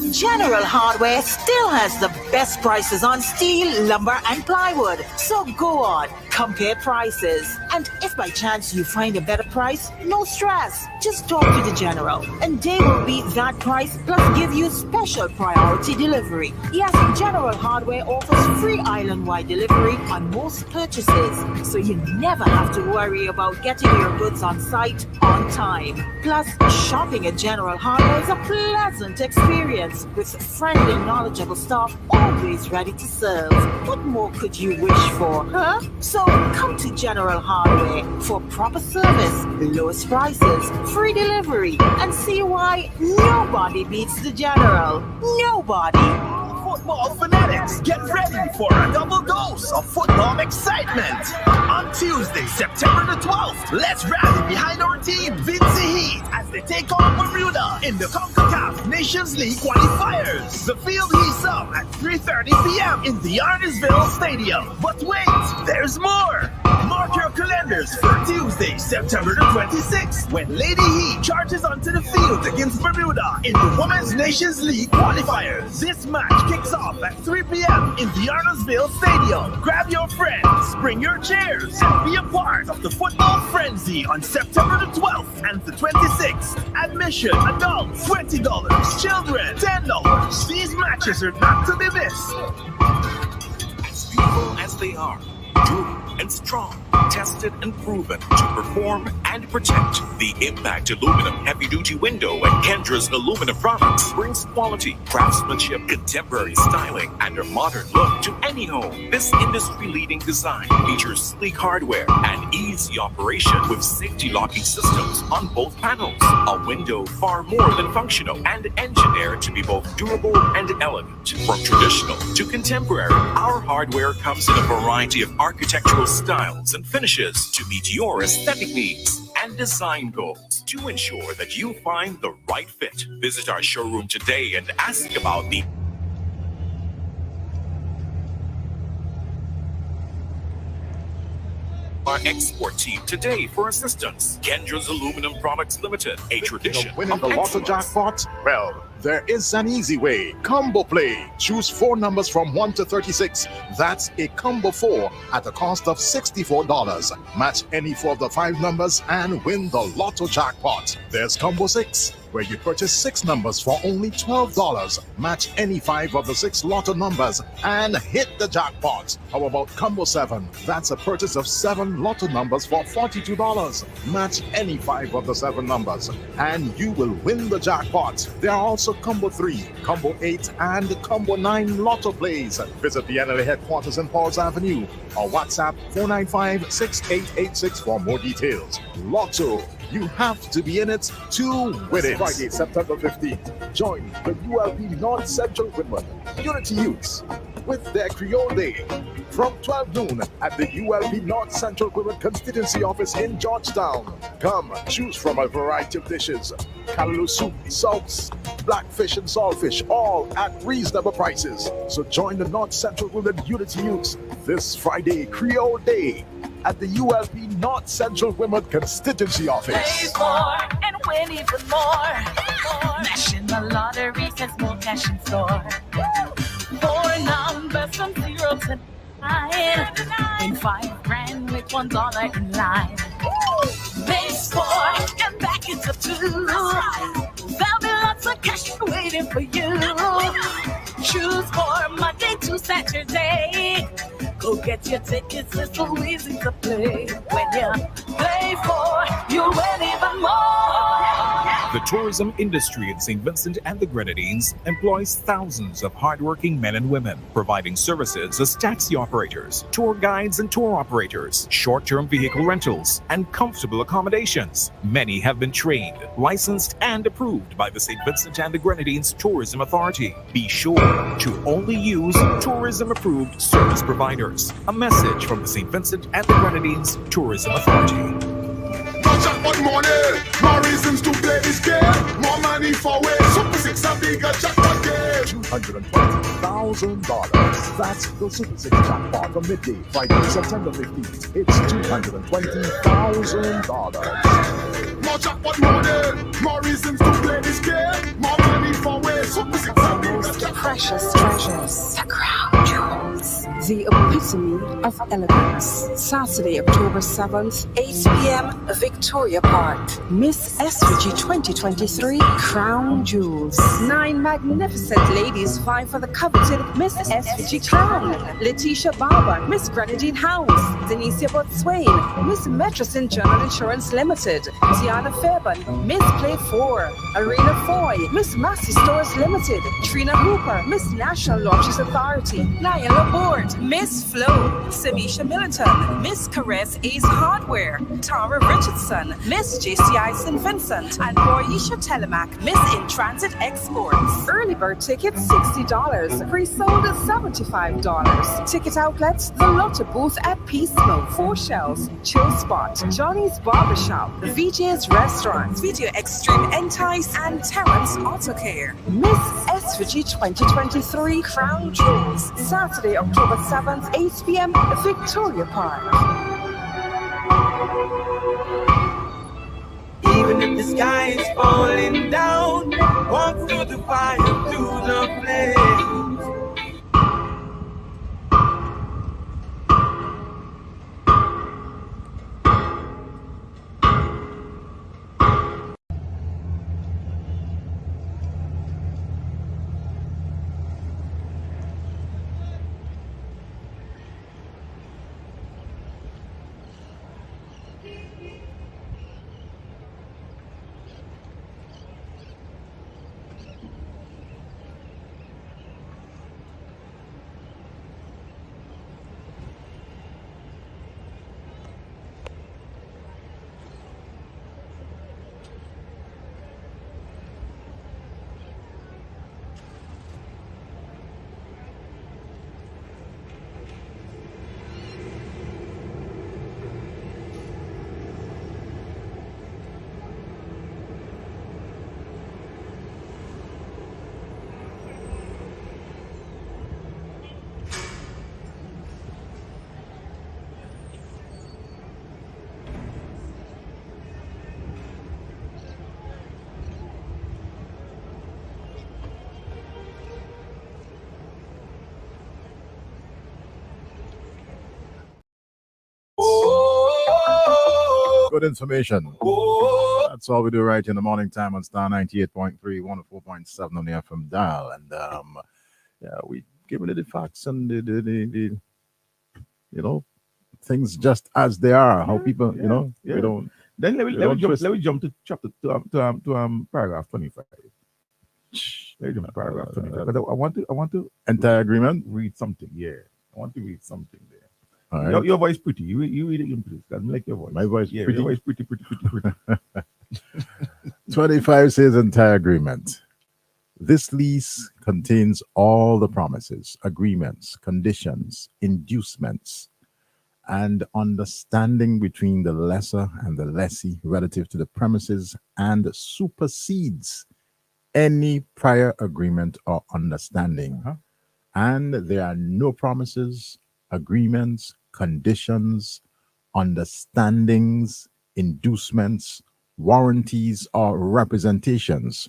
General Hardware still has the best prices on steel, lumber, and plywood. So go on, compare prices. And if by chance you find a better price, no stress. Just talk to the General and they will beat that price plus give you special priority delivery. Yes, General Hardware offers free island-wide delivery on most purchases, so you never have to worry about getting your goods on site on time. Plus, shopping at General Hardware is a pleasant experience with friendly, knowledgeable staff always ready to serve. What more could you wish for, huh? So come to General Hardware for proper service, lowest prices, free delivery, and see why nobody beats the General. Nobody. Football fanatics, get ready for a double dose of football excitement. On Tuesday, September the 12th, let's rally behind our team, Vinci Heat, as they take on Bermuda in the CONCACAF Nations League qualifiers. The field heats up at 3:30 p.m. in the Arnesville Stadium. But wait, there's more. Mark your calendars for Tuesday, September the 26th, when Lady Heat charges onto the field against Bermuda in the Women's Nations League qualifiers. This match kicks off at 3 p.m. in the Arnesville Stadium. Grab your friends, bring your chairs, and be a part of the football frenzy on September the 12th and the 26th. Admission, adults, $20, children, $10. These matches are not to be missed. As beautiful as they are, true and strong, tested and proven to perform and protect. The Impact Aluminum Heavy-Duty Window and Kendra's Aluminum Products brings quality, craftsmanship, contemporary styling, and a modern look to any home. This industry-leading design features sleek hardware and easy operation with safety locking systems on both panels. A window far more than functional and engineered to be both durable and elegant. From traditional to contemporary, our hardware comes in a variety of architectural styles and finishes to meet your aesthetic needs and design goals to ensure that you find the right fit. Visit our showroom today and ask about the our export team today for assistance. Kendra's Aluminum Products Limited, a tradition Winning of the lotto excellence. jackpot? Well, there is an easy way. Combo Play. Choose 4 numbers from 1 to 36. That's a combo 4 at a cost of $64. Match any 4 of the 5 numbers and win the lotto jackpot. There's Combo 6, where you purchase 6 numbers for only $12. Match any 5 of the 6 lotto numbers and hit the jackpot. How about Combo 7? That's a purchase of 7 lotto numbers for $42. Match any 5 of the 7 numbers and you will win the jackpot. There are also Combo 3, Combo 8, and Combo 9 lotto plays. Visit the NLA headquarters in Pauls Avenue or WhatsApp 495-6886 for more details. Lotto. You have to be in it to win it. Friday, September 15th. Join the ULP North Central Women Unity Youths with their Creole Day from 12 noon at the ULP North Central Women Constituency Office in Georgetown. Come, choose from a variety of dishes. Callaloo soup, sauce, blackfish and saltfish, all at reasonable prices. So join the North Central Women Unity Youths this Friday, Creole Day, at the ULP North Central Women Constituency Office. Play more and win even more. Mashing the lottery sends more cash in store. 4 numbers from 0 to 9. In 5 grand with $1 in line. Base 4 and back into 2. There'll be lots of cash waiting for you. Choose for Monday to Saturday. Go get your tickets, it's so easy to play. When you play for, you'll win even more. The tourism industry in St. Vincent and the Grenadines employs thousands of hardworking men and women, providing services as taxi operators, tour guides and tour operators, short-term vehicle rentals, and comfortable accommodations. Many have been trained, licensed, and approved by the St. Vincent and the Grenadines Tourism Authority. Be sure to only use tourism-approved service providers. A message from the St. Vincent and the Grenadines Tourism Authority. Jackpot money, more reasons to play this game. More money for way. Super 6 a bigger jackpot game. $220,000. That's the Super 6 jackpot for midday, Friday, September 15th. It's $220,000. More jackpot money, more reasons to play this game. More money for way. Super 6 a bigger jackpot. Precious treasures, the crown jewels, the epitome of elegance. Saturday, October 7th, 8 p.m., Victoria Park. Miss SVG 2023 Crown Jewels. 9 magnificent ladies vie for the coveted Miss SVG crown. Letitia Barber, Miss Grenadine House. Denicia Botswain, Miss Metrosin General Insurance Limited. Tiana Fairbairn, Miss Play 4. Arena Foy, Miss Massey Stores Limited. Trina Hooper, Miss National Launches Authority. Niall Laborde, Miss Flo. Samisha Militon, Miss Caress Ace Hardware. Tara Richardson, Miss JCI St. Vincent. And Boyisha Telemac, Miss In Transit Exports. Early bird tickets $60. Pre-sold at $75. Ticket outlets, the Lotte booth at Peace Smoke, 4 Shells, Chill Spot, Johnny's Barbershop, VJ's Restaurants, Video Extreme Entice, and Terrence Auto Care. Miss SVG 2023 Crown Jewels. Saturday, October 7th, 8 p.m., Victoria Park. Even if the sky is falling down, walk through the fire, through the flames. Good information. That's all we do right in the morning time on Star 98.3, 104.7 on the FM dial. And yeah, we giving it the facts and the you know, things just as they are. How people, you know, we don't. Then let me jump to chapter to paragraph 25. Let me jump to paragraph 25. But I want to entire agreement. Read something. Yeah, I want to read something there. All right. Your voice pretty. You read it in please. I like your voice. My voice yeah, pretty. Your voice pretty. 25 says entire agreement. This lease contains all the promises, agreements, conditions, inducements, and understanding between the lessor and the lessee relative to the premises and supersedes any prior agreement or understanding. And there are no promises, agreements, conditions, understandings, inducements, warranties, or representations,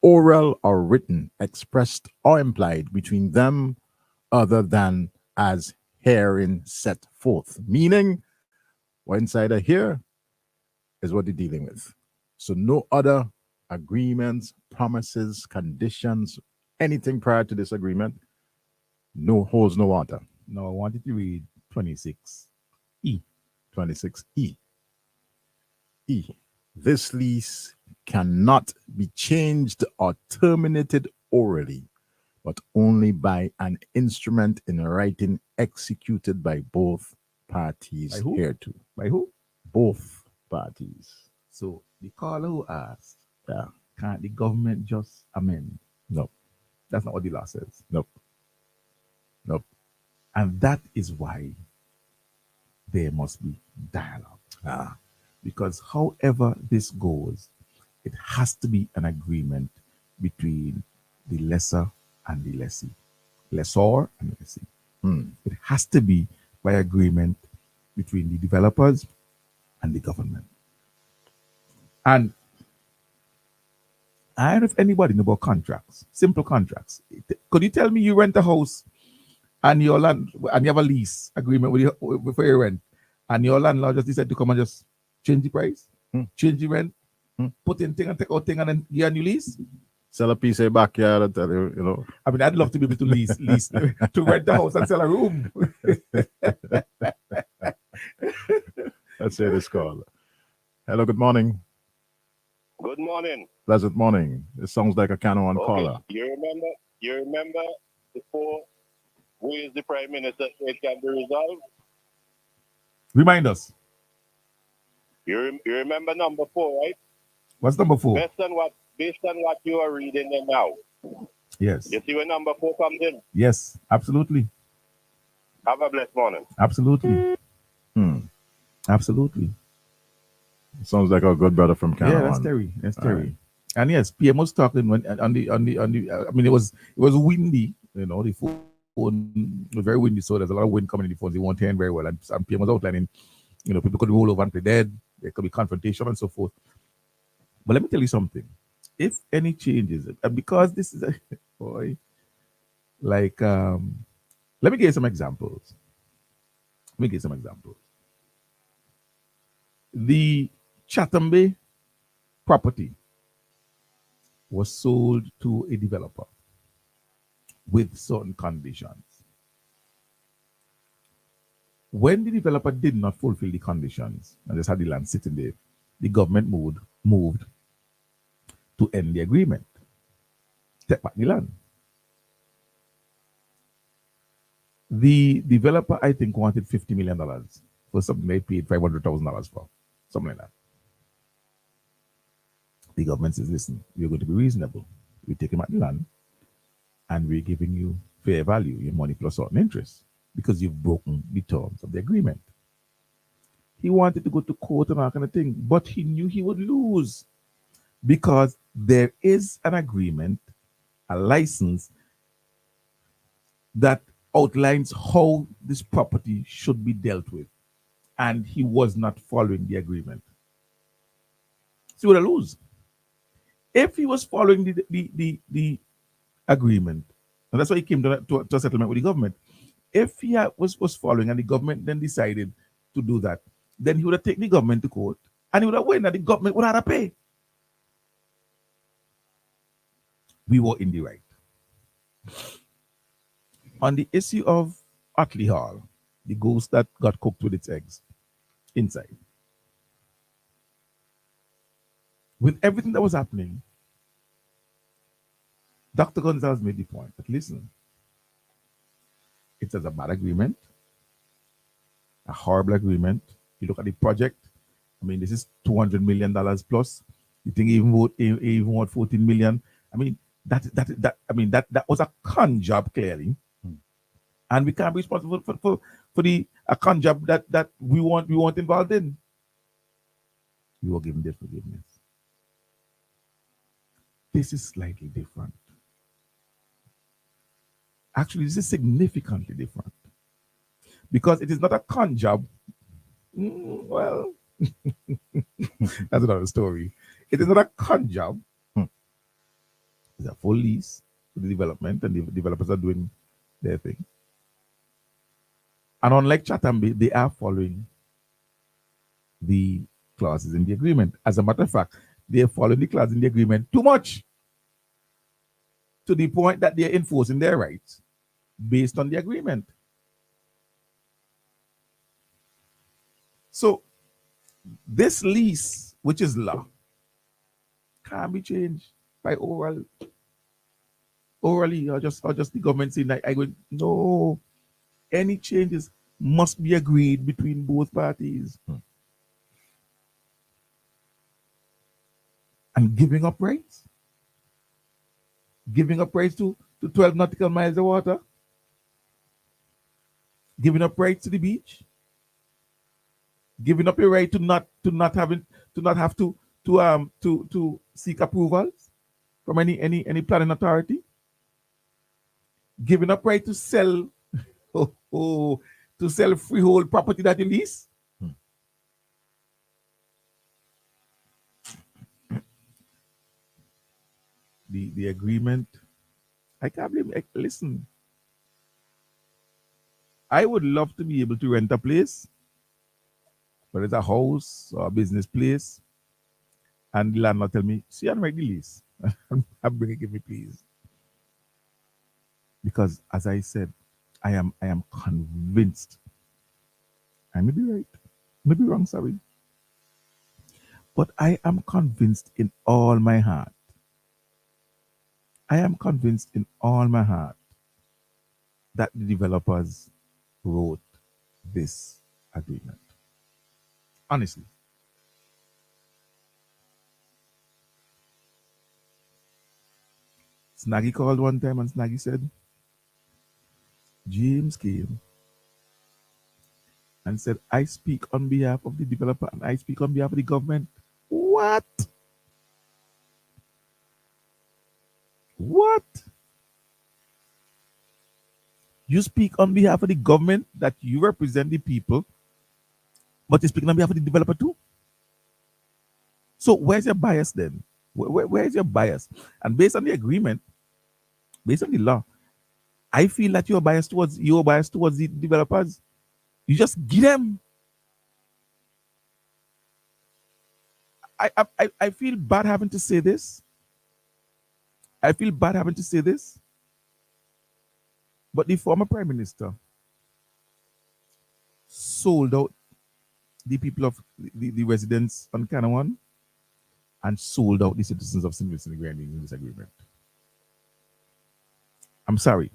oral or written, expressed or implied between them other than as herein set forth. Meaning, what inside of here is what they're dealing with. So no other agreements, promises, conditions, anything prior to this agreement, no holds no water. No, I wanted to read 26E. 26E. E. This lease cannot be changed or terminated orally, but only by an instrument in writing executed by both parties By who? hereto. By who? Both parties. So the caller who asked, Yeah. can't the government just amend? No. That's not what the law says. Nope. Nope. And that is why there must be dialogue. Because however this goes, it has to be an agreement between the lessor and the lessee. Lessor and lessee. It has to be by agreement between the developers and the government. And I don't know if anybody knows about contracts, simple contracts. Could you tell me you rent a house and your land, and you have a lease agreement with your, before you rent, and your landlord just decided to come and just change the price, change the rent, put in thing and take out thing and then give a new lease. Sell a piece of backyard and tell you, you know. I mean, I'd love to be able to lease to rent the house and sell a room. Let's say this call. Hello, good morning. Good morning. Pleasant morning. It sounds like a Canon one caller. You remember before who is the Prime Minister, it can be resolved? Remind us. You remember number 4, right? What's number 4? Based on what you are reading there now. Yes. You see where number 4 comes in? Yes, absolutely. Have a blessed morning. Absolutely. Absolutely. Sounds like a good brother from Canada. Yeah, that's Terry. That's Terry. Right. And yes, PM was talking when on the. I mean, it was windy. You know, the phone was very windy, so there's a lot of wind coming in the phones. They weren't hearing very well, and PM was outlining. You know, people could roll over and play dead. There could be confrontation and so forth. But let me tell you something. If any changes, because this is a boy, like, let me give you some examples. The Chatham Bay property was sold to a developer with certain conditions. When the developer did not fulfill the conditions and just had the land sitting there, the government moved to end the agreement, take back the land. The developer, I think, wanted $50 million for something they paid $500,000 for, something like that. The government says, listen, we're going to be reasonable. We're taking back the land and we're giving you fair value, your money plus certain interest, because you've broken the terms of the agreement. He wanted to go to court and that kind of thing, but he knew he would lose because there is an agreement, a license that outlines how this property should be dealt with, and he was not following the agreement. So he would lose. If he was following the agreement, and that's why he came to a settlement with the government. If he was following and the government then decided to do that, then he would have taken the government to court and he would have won and the government would have to pay. We were in the right. On the issue of Otley Hall, the ghost that got cooked with its eggs inside, with everything that was happening, Dr. Gonzalez made the point that, listen, it's a bad agreement, a horrible agreement. You look at the project, I mean, this is $200 million plus. You think even worth $14 million. I mean, that was a con job, clearly. And we can't be responsible for a con job that we weren't involved in. We were given this forgiveness. This is slightly different. Actually, this is significantly different. Because it is not a con job. Well, that's another story. It is not a con job. It's a full lease for the development, and the developers are doing their thing. And unlike Chatham Bay, they are following the clauses in the agreement. As a matter of fact, they are following the clauses in the agreement too much, to the point that they are enforcing their rights based on the agreement. So this lease, which is law, can't be changed by orally or just the government saying that no. Any changes must be agreed between both parties. And giving up rights to 12 nautical miles of water, giving up rights to the beach, giving up your right to not have to seek approvals from any planning authority, giving up right to sell to sell freehold property that you lease. The agreement, I can't believe, listen, I would love to be able to rent a place, whether it's a house or a business place, and the landlord tell me, see, I'm ready lease. I'm bringing it, me, please. Because as I said, I am convinced. I may be right, maybe wrong, sorry. But I am convinced in all my heart. I am convinced in all my heart that the developers wrote this agreement. Honestly. Snaggy called one time and Snaggy said, James came and said, I speak on behalf of the developer and I speak on behalf of the government. What? What? You speak on behalf of the government that you represent the people, but you speak on behalf of the developer too? So where's your bias then? Where is your bias? And based on the agreement, based on the law, I feel that you're biased towards the developers. You just give them. I feel bad having to say this. I feel bad having to say this. But the former prime minister sold out the people of the residents on Canawan and sold out the citizens of St. Vincent and the Grenadines in this agreement. I'm sorry.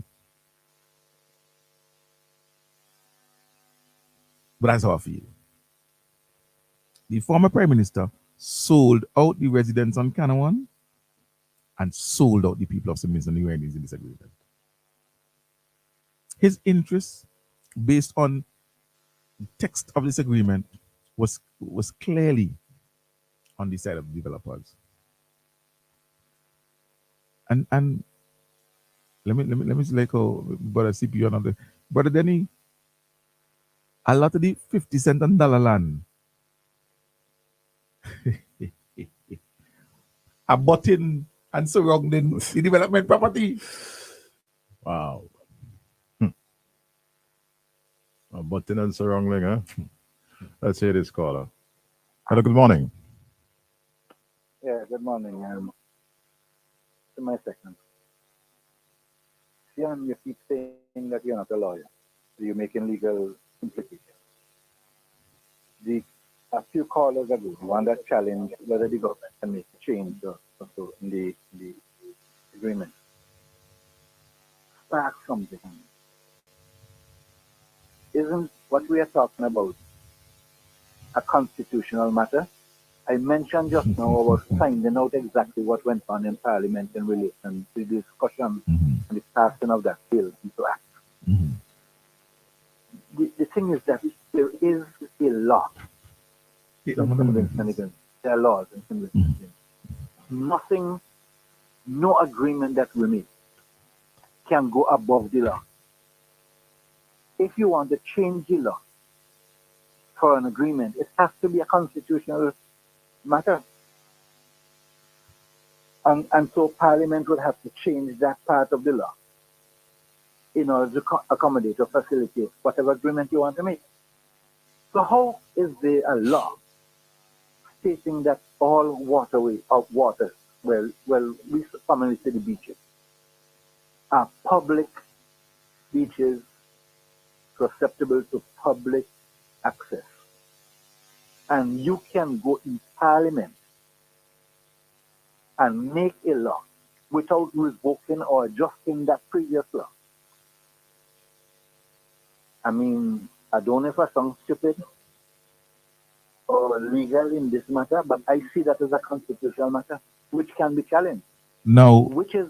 But that's how I feel. The former prime minister sold out the residents on Canawan and sold out the people of St. Vincent and the Grenadines in this agreement. His interest, based on the text of this agreement, was clearly on the side of the developers. And let me say, like, oh, brother CPU and other brother Denny, a lot of the 50 cent and dollar land are butting and surrounding the development property. Wow. A button and surrounding, huh? Let's hear this caller. Hello, good morning. Yeah, good morning. To my second. See, you keep saying that you're not a lawyer. So you're making legal implications. A few callers ago, one that challenged whether the government can make a change or so in the agreement. Spark something. Isn't what we are talking about a constitutional matter? I mentioned just now about finding out exactly what went on in Parliament in relation to the discussion and the passing of that bill into act. The thing is that there is a law. There are laws in St. Nothing, no agreement that we make can go above the law. If you want to change the law for an agreement, it has to be a constitutional matter. And so Parliament would have to change that part of the law in order to accommodate or facilitate whatever agreement you want to make. So how is there a law stating that all waterways or waters, we commonly say the beaches, are public beaches susceptible to public access? And you can go in Parliament and make a law without revoking or adjusting that previous law. I mean, I don't know if I sound stupid or legal in this matter, but I see that as a constitutional matter which can be challenged. No. Which is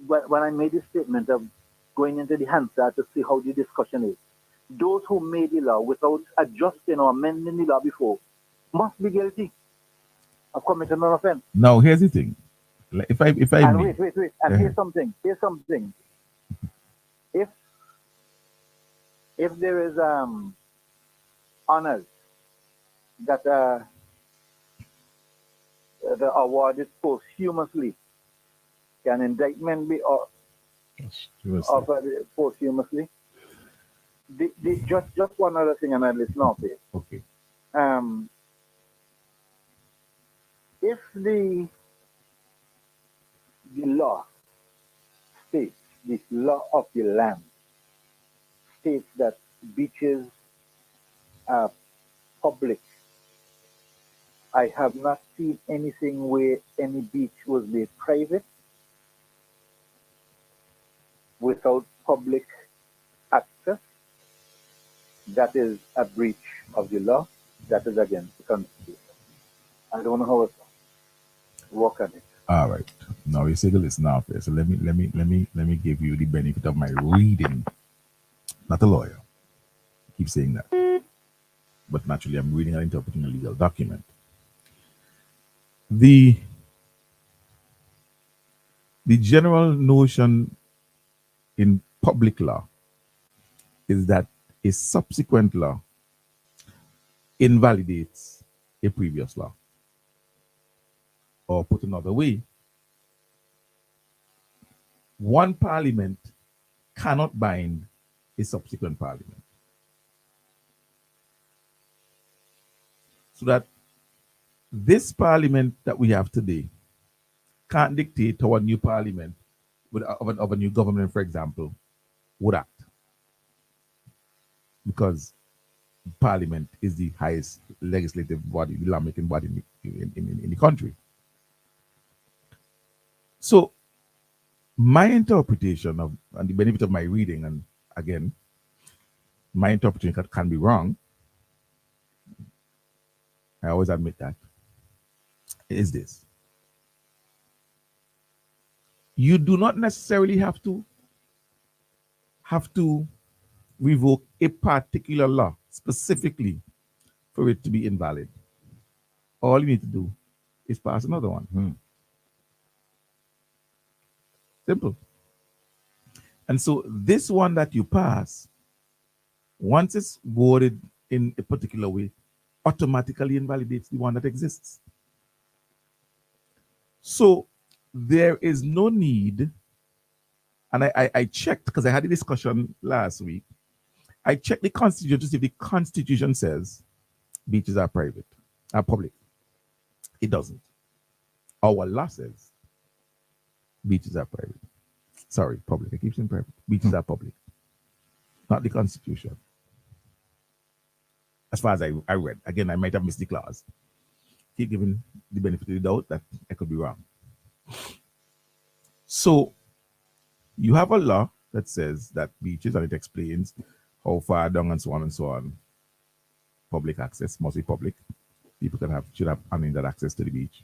when I made this statement of going into the Hansard to see how the discussion is. Those who made the law without adjusting or amending the law before must be guilty of committing an offense. Now, here's the thing. If I and wait. And here's something. If there is honors that the awarded posthumously, can indictment be offered posthumously? Just one other thing, and I'll listen off it. Okay. If the law states, the law of the land states that beaches are public, I have not seen anything where any beach was made private without public access. That is a breach of the law. That is against the Constitution. I don't know how to work on it. All right. Now you say the listen now. So let me give you the benefit of my reading. Not a lawyer. I keep saying that. But naturally I'm reading and interpreting a legal document. The general notion in public law is that a subsequent law invalidates a previous law. Or put another way, one parliament cannot bind a subsequent parliament. So that this parliament that we have today can't dictate how a new parliament of a new government, for example, would act. Because parliament is the highest legislative body, the lawmaking body in the country. So my interpretation of, and the benefit of my reading, and again, my interpretation can be wrong, I always admit that, is this. You do not necessarily have to revoke a particular law specifically for it to be invalid. All you need to do is pass another one. Simple. And so this one that you pass, once it's worded in a particular way, automatically invalidates the one that exists. So there is no need, and I checked, because I had a discussion last week, I checked the Constitution to see if the Constitution says beaches are private, are public. It doesn't. Our law says beaches are private. Sorry, public. I keep saying private. Beaches are public. Not the Constitution. As far as I read. Again, I might have missed the clause. Keep giving the benefit of the doubt that I could be wrong. So you have a law that says that beaches, and it explains how far down and so on, public access must be public. People should have unhindered access to the beach.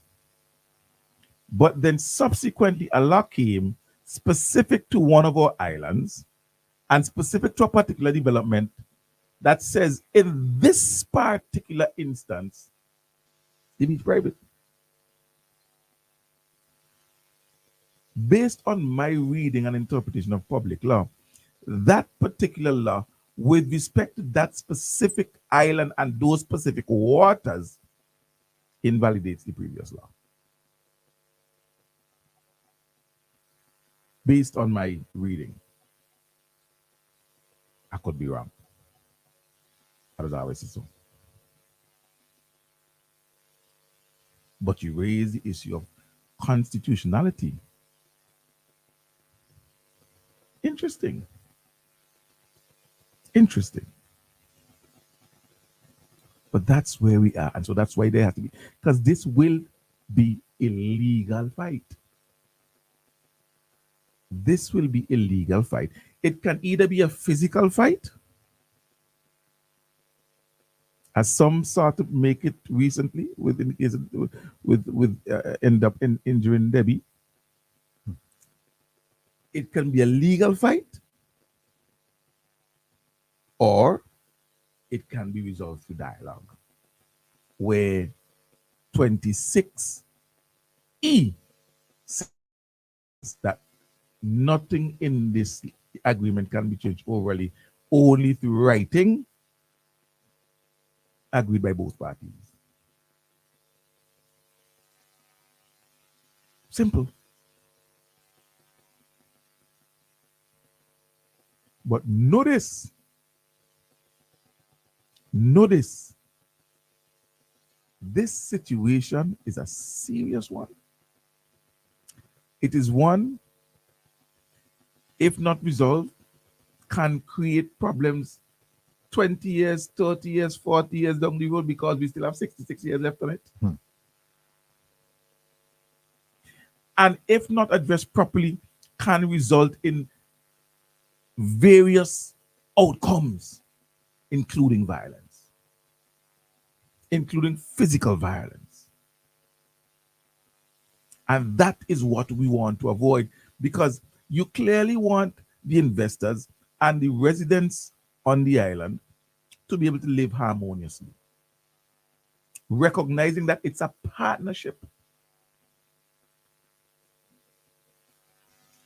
But then subsequently, a law came specific to one of our islands and specific to a particular development that says in this particular instance, the beach private. Based on my reading and interpretation of public law, that particular law, with respect to that specific island and those specific waters, invalidates the previous law. Based on my reading. I could be wrong. I don't always say so. But you raise the issue of constitutionality. Interesting. Interesting. But that's where we are. And so that's why there has to be, because this will be a legal fight. This will be a legal fight. It can either be a physical fight, as some sort of make it recently with end up injuring Debbie. It can be a legal fight, or it can be resolved through dialogue, where 26E says that nothing in this agreement can be changed orally, only through writing, agreed by both parties. Simple. But notice Notice, this situation is a serious one. It is one, if not resolved, can create problems 20 years, 30 years, 40 years down the road because we still have 66 years left on it. And if not addressed properly, can result in various outcomes, including violence, including physical violence. And that is what we want to avoid, because you clearly want the investors and the residents on the island to be able to live harmoniously, recognizing that it's a partnership.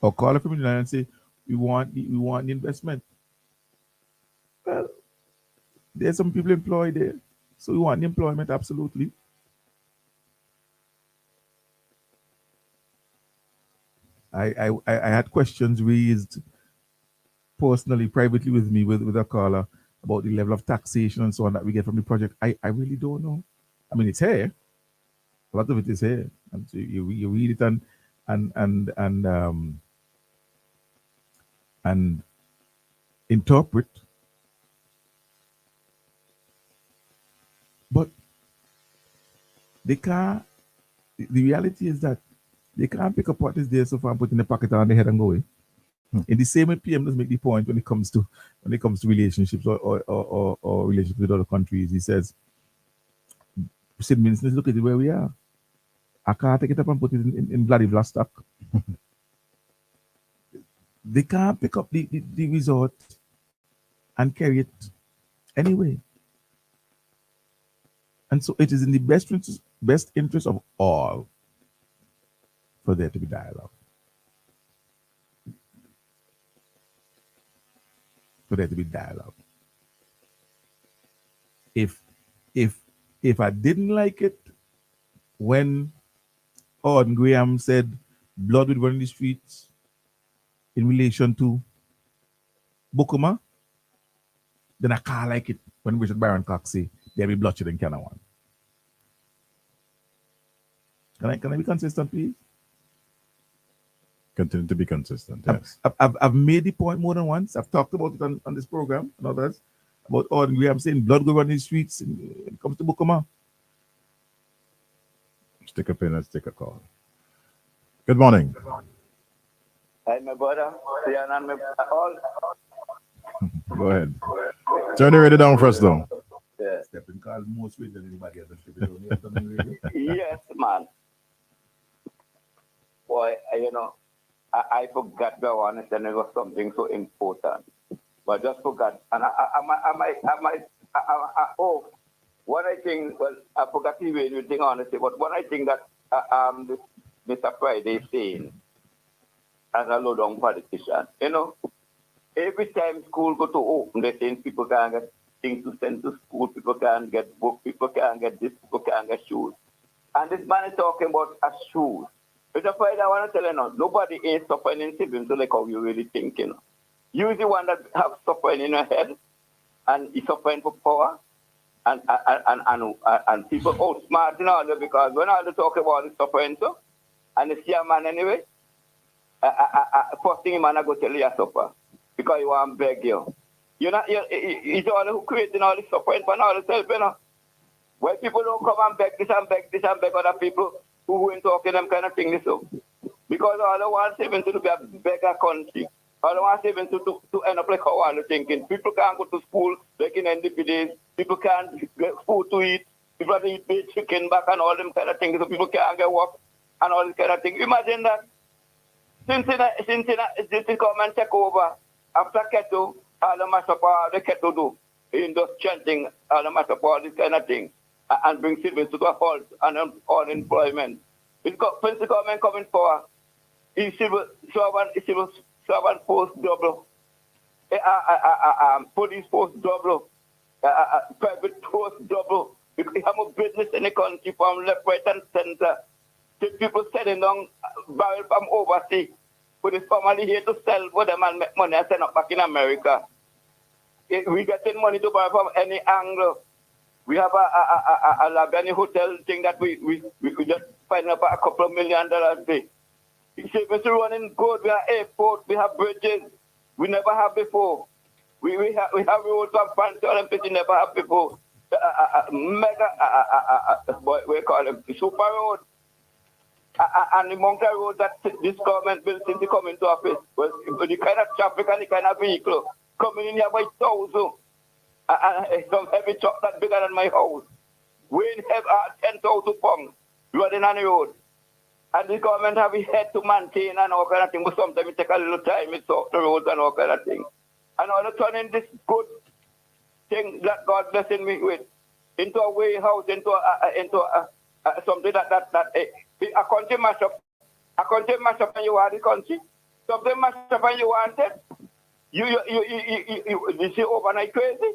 Or call up from the island and say, we want the investment. Well, there's some people employed there, so we want the employment, absolutely. I had questions raised personally, privately with me, with a caller about the level of taxation and so on that we get from the project. I really don't know. I mean, it's here. A lot of it is here. And so you read it and interpret. But they can't, the reality is that they can't pick up what is there so far and put in the pocket on the head and go away. In the same way, PM does make the point when it comes to relationships or relationships with other countries. He says, Sid Minister, look at it where we are. I can't take it up and put it in Vladivostok. They can't pick up the resort and carry it anyway. And so it is in the best interest of all for there to be dialogue. For there to be dialogue. If I didn't like it when Ord Graham said blood would run in the streets in relation to Bukuma, then I can't like it when Richard Byron Cox say there'll be bloodshed in Canawan. Can I be consistent, please? Continue to be consistent, yes. I've made the point more than once. I've talked about it on this program and others, about Ord Graham saying blood go run in the streets when it comes to Bukuma. Stick a pin, let's take a call. Good morning. Hi, my brother. All. Go ahead. Turn the radio down first, though. Yeah. Stephen calls more sweet than anybody else. Yes, man. Boy, I forgot the one, and it was something so important. But just forgot. And what I think, well, I forgot to even think honestly, but what I think that this Mr. Friday is saying, as a low-down politician, every time school go to open, they saying people can't get things to send to school, people can't get books, people can't get this, people can't get shoes. And this man is talking about a shoes. Mr. Friday, I want to tell you, nobody is suffering in civil, so like how you really think, You're the one that have suffering in your head, and is suffering for power, and people outsmart and all that, because when all they talk about is suffering, so, and they see a man anyway, first thing man I go tell you suffer, because you want to beg you. It's all who creating all this suffering for all yourself, When people don't come and beg this and beg this and beg other people who ain't talking them kind of thing, because all they want Seven to be a beggar country. All they want Seven to end up like how all they're thinking. People can't go to school like in NDP days. People can't get food to eat. People have to eat baked chicken back and all them kind of things. So people can't get work and all this kind of thing. Imagine that. Since the government take over, after Keto, all the mass up all the Keto do, in just chanting, all the mass up all this kind of thing, and bring citizens to a halt and unemployment. Since the government coming for civil servant post double, police post double, private post double. We have a business in the country from left, right, and center. The people selling down barrel from overseas. For the family here to sell for them and make money and send up back in America. we getting money to buy from any angle. We have a Labani hotel thing that we just find up a couple of $1 million a day. It's running good. We have airport, we have bridges. We never have before. We have roads from fancy Olympics we never have before. Mega, we call it super road. And the mountain road that this government built since they come into office, was the kind of traffic and the kind of vehicle coming in here by thousands. Some heavy truck that's bigger than my house. Weighing 10,000 pounds running on the road. And the government have a head to maintain and all kind of thing, but sometimes it take a little time, it's off the roads and all kind of thing. And all of turning this good thing that God blessing me with into a warehouse, into something that a country mash up. A country mash up and you want the country. Something mash up and you want it. You see overnight crazy.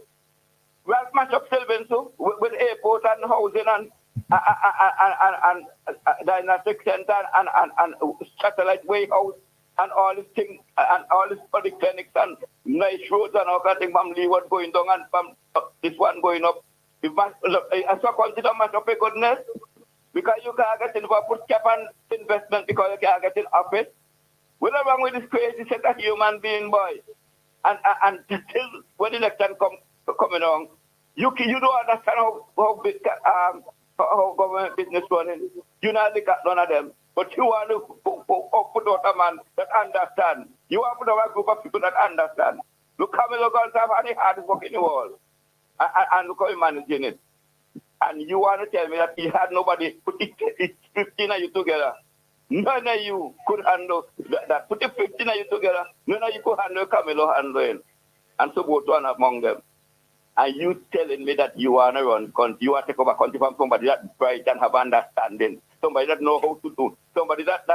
We have mash up Sylvan too, with airport and housing and diagnostic center and satellite warehouse and all these things and all these public clinics and nice roads and all that thing from Leeward going down and from this one going up. I so consider much of a goodness because you can't get in for put cap on investment because you can't get in office. What's wrong with this crazy set of human being, boy? And till when the election coming on, you don't understand how big how government business running. You not look at none of them. But you want to put out a man that understand. You want to put out a group of people that understand. Look how many Gonzalez have the hardest work in the world. And look how he's managing it. And you want to tell me that he had nobody put 15 of you together. None of you could handle that. Put the 15 of you together. None of you could handle Camilo handling. And so both one among them. And you telling me that you want to run country, you want to take over country from somebody that bright and have understanding, somebody that know how to do, somebody that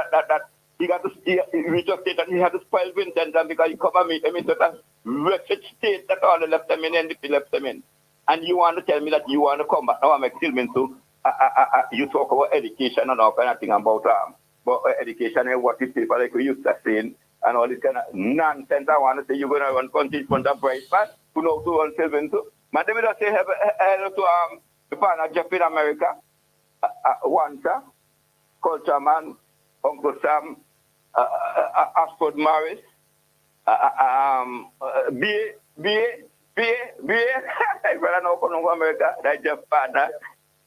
he got to reach a state and he had to spoil Vincent because he come and meet him in such a wretched state that all the left them in and the left them in. And you want to tell me that you want to come back now and make Silman too. You talk about education and all kind of thing about education and what is people like we used to saying and all this kind of nonsense. I want to say you're going to run country in front of bright man who know to run Silman too. Man, let me just say hello to the partner Jeff in America, Wanta, Culture Man, Uncle Sam, Ashford Morris, if I know from America, that Jeff partner,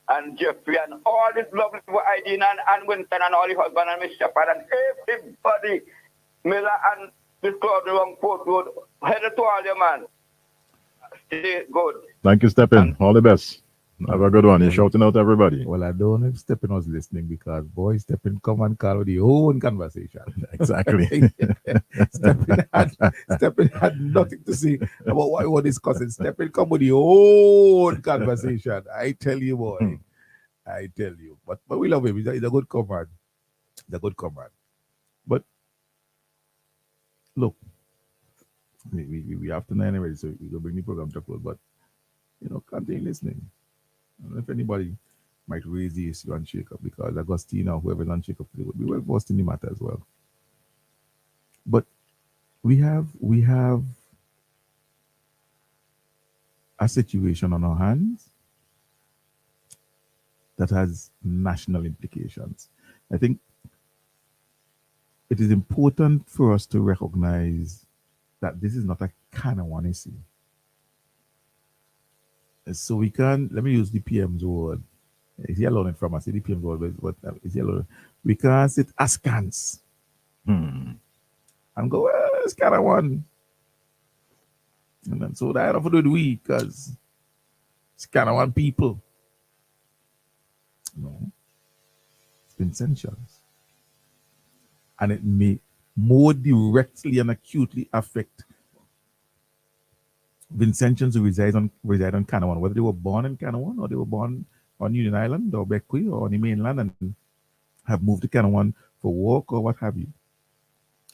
and Jeffrey, and all this lovely people, Ideen and Winston, and all the husband and Miss Shepard, and everybody, Miller and Miss Claudia Wrong Port Road, hello to all your man. Stay good. Thank you, Stephen. All the best. Have a good one. You're shouting out everybody. Well, I don't know if Stephen was listening because, boy, Stephen come and call with the own conversation. Exactly. Stephen had nothing to say about what we were discussing. Stephen come with the own conversation. I tell you, boy. I tell you. But we love him. He's a good comrade. He's a good comrade. But, look, we have to know anyway, so we'll bring the program to close. But, continue listening. I don't know if anybody might raise the issue on Shake Up because Agustina or whoever's on Shake Up would be well versed in the matter as well. But we have a situation on our hands that has national implications. I think it is important for us to recognize that this is not a Kanawha issue. So we can, let me use the PM's word. Is he allowing it from us? The PM's word, but is he allowing? We can't sit askance and go, well, it's kind of one. And then so that have to do we because it's kind of one people. No. It's been centuries. And it may more directly and acutely affect Vincentians who reside on Kanawha, whether they were born in Kanawha or they were born on Union Island or Bequia or on the mainland and have moved to Kanawha for work or what have you.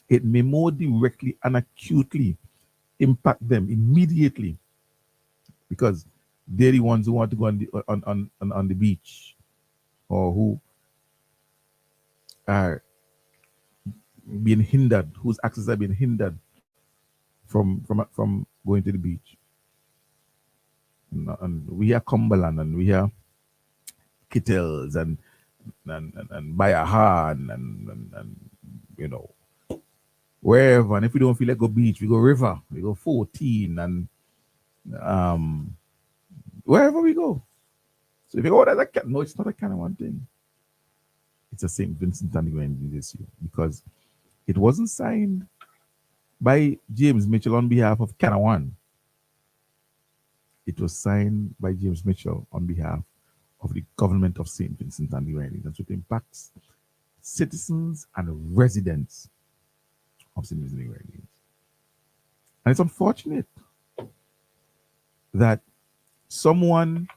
It may more directly and acutely impact them immediately because they're the ones who want to go on the beach or who are being hindered, whose access are being hindered from going to the beach. And we are Cumberland, and we are Kittles, and Bayahan, and you know, wherever. And if we don't feel like go beach, we go river, we go 14, and wherever we go. So if you go, no, it's not a kind of one thing. It's a St. Vincent and the Grenadines this year because it wasn't signed by James Mitchell on behalf of Canawan. It was signed by James Mitchell on behalf of the government of St. Vincent and the Grenadines. And so it impacts citizens and residents of St. Vincent and the Grenadines. And it's unfortunate that someone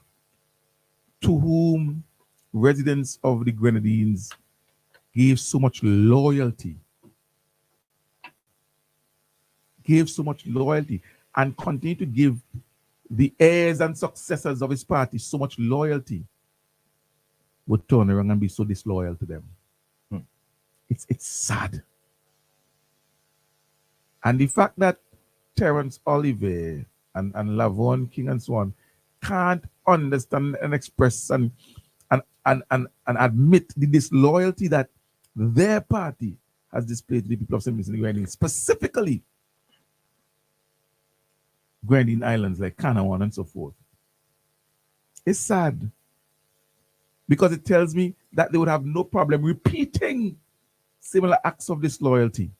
to whom residents of the Grenadines gave so much loyalty, and continue to give the heirs and successors of his party so much loyalty, would turn around and be so disloyal to them. It's sad. And the fact that Terence Oliver and Lavon King and so on can't understand and express and admit the disloyalty that their party has displayed to the people of St. Vincent and the Grenadines, specifically Grenadine Islands like Canawan and so forth. It's sad because it tells me that they would have no problem repeating similar acts of disloyalty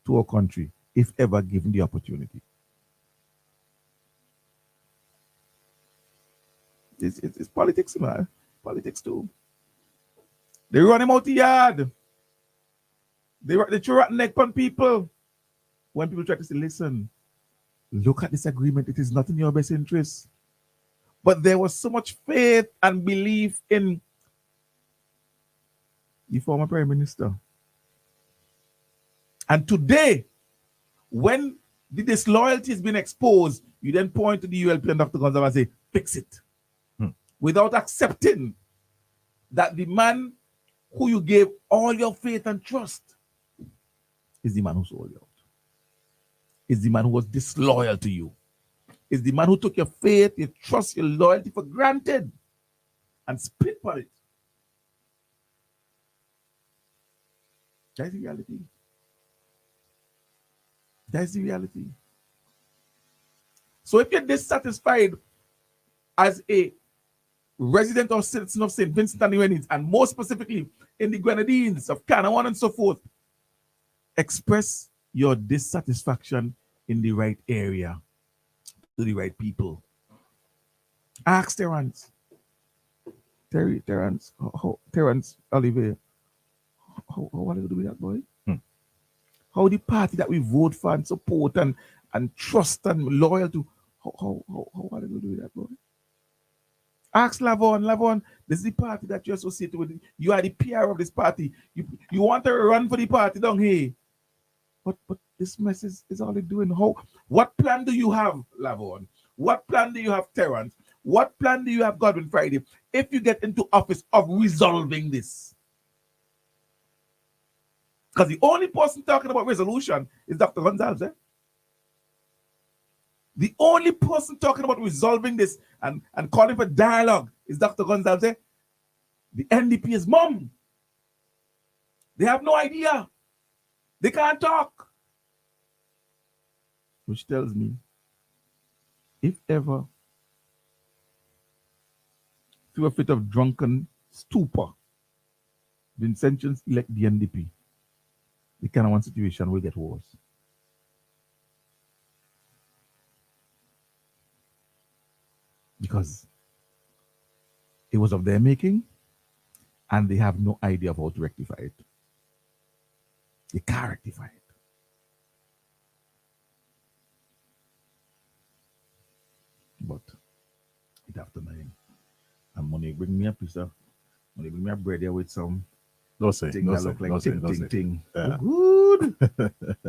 to our country if ever given the opportunity. It's politics, man. Politics too. They run him out the yard. They throw rotten neck on people. When people try to say, listen, look at this agreement. It is not in your best interest. But there was so much faith and belief in the former Prime Minister. And today, when the disloyalty has been exposed, you then point to the ULP and Dr. Gonzalez and say, fix it. Without accepting that the man who you gave all your faith and trust is the man who sold you out. Is the man who was disloyal to you. Is the man who took your faith, your trust, your loyalty for granted and spit on it. That's the reality. That's the reality. So if you're dissatisfied as a resident or citizen of St. Vincent and the Grenadines, and more specifically in the Grenadines of Canawan and so forth, express your dissatisfaction in the right area to the right people. Ask Terence Oliver, how are you do with that, boy? How the party that we vote for and support and trust and loyal to, how are you do with that, boy? Ask Lavon, this is the party that you're associated with. You are the PR of this party. You want to run for the party down here. But this mess is all they're doing. What plan do you have, Lavon? What plan do you have, Terence? What plan do you have, Godwin Friday, if you get into office of resolving this? Because the only person talking about resolution is Dr. Gonzalez. The only person talking about resolving this and calling for dialogue is Dr. Gonzalez. The NDP is mum. They have no idea. They can't talk. Which tells me, if ever, through a fit of drunken stupor, the Vincentians elect the NDP, the Canawan situation will get worse. Because it was of their making, and they have no idea of how to rectify it. They can't rectify it. But it after 9. And money bring me a piece of money, bring me a bread here with some thing that look like ting. Yeah. Good.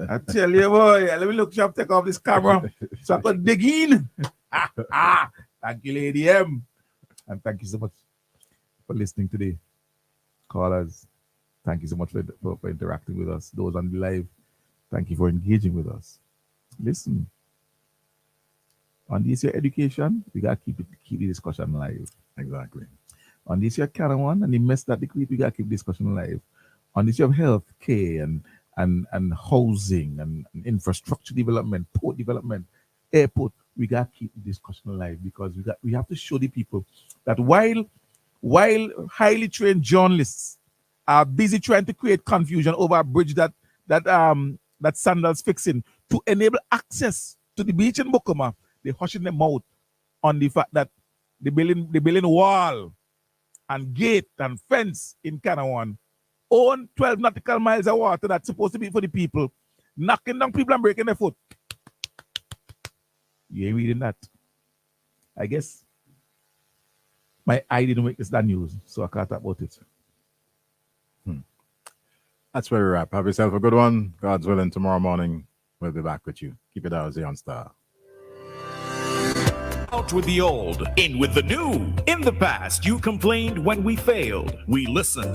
I tell you, boy, let me look sharp, take off this camera so I can dig in. Thank you, Lady M. And thank you so much for listening today. Callers, thank you so much for interacting with us. Those on the live, thank you for engaging with us. Listen, On this year education, we gotta keep the discussion alive. Exactly. On this year carry one and the mess that they create, we gotta keep discussion alive. On this year of health care and housing and infrastructure development, port development, airport, we gotta keep the discussion alive because we have to show the people that while highly trained journalists are busy trying to create confusion over a bridge that Sandals fixing to enable access to the beach in Bukuma, they're hushing them out on the fact that the building wall and gate and fence in Canawan own 12 nautical miles of water that's supposed to be for the people, knocking down people and breaking their foot. You ain't reading that. I guess my eye didn't make this that news, so I can't talk about it. That's where we wrap. Have yourself a good one. God's willing, tomorrow morning we'll be back with you. Keep it out on Star. Out with the old, in with the new. In the past, you complained when we failed. We listened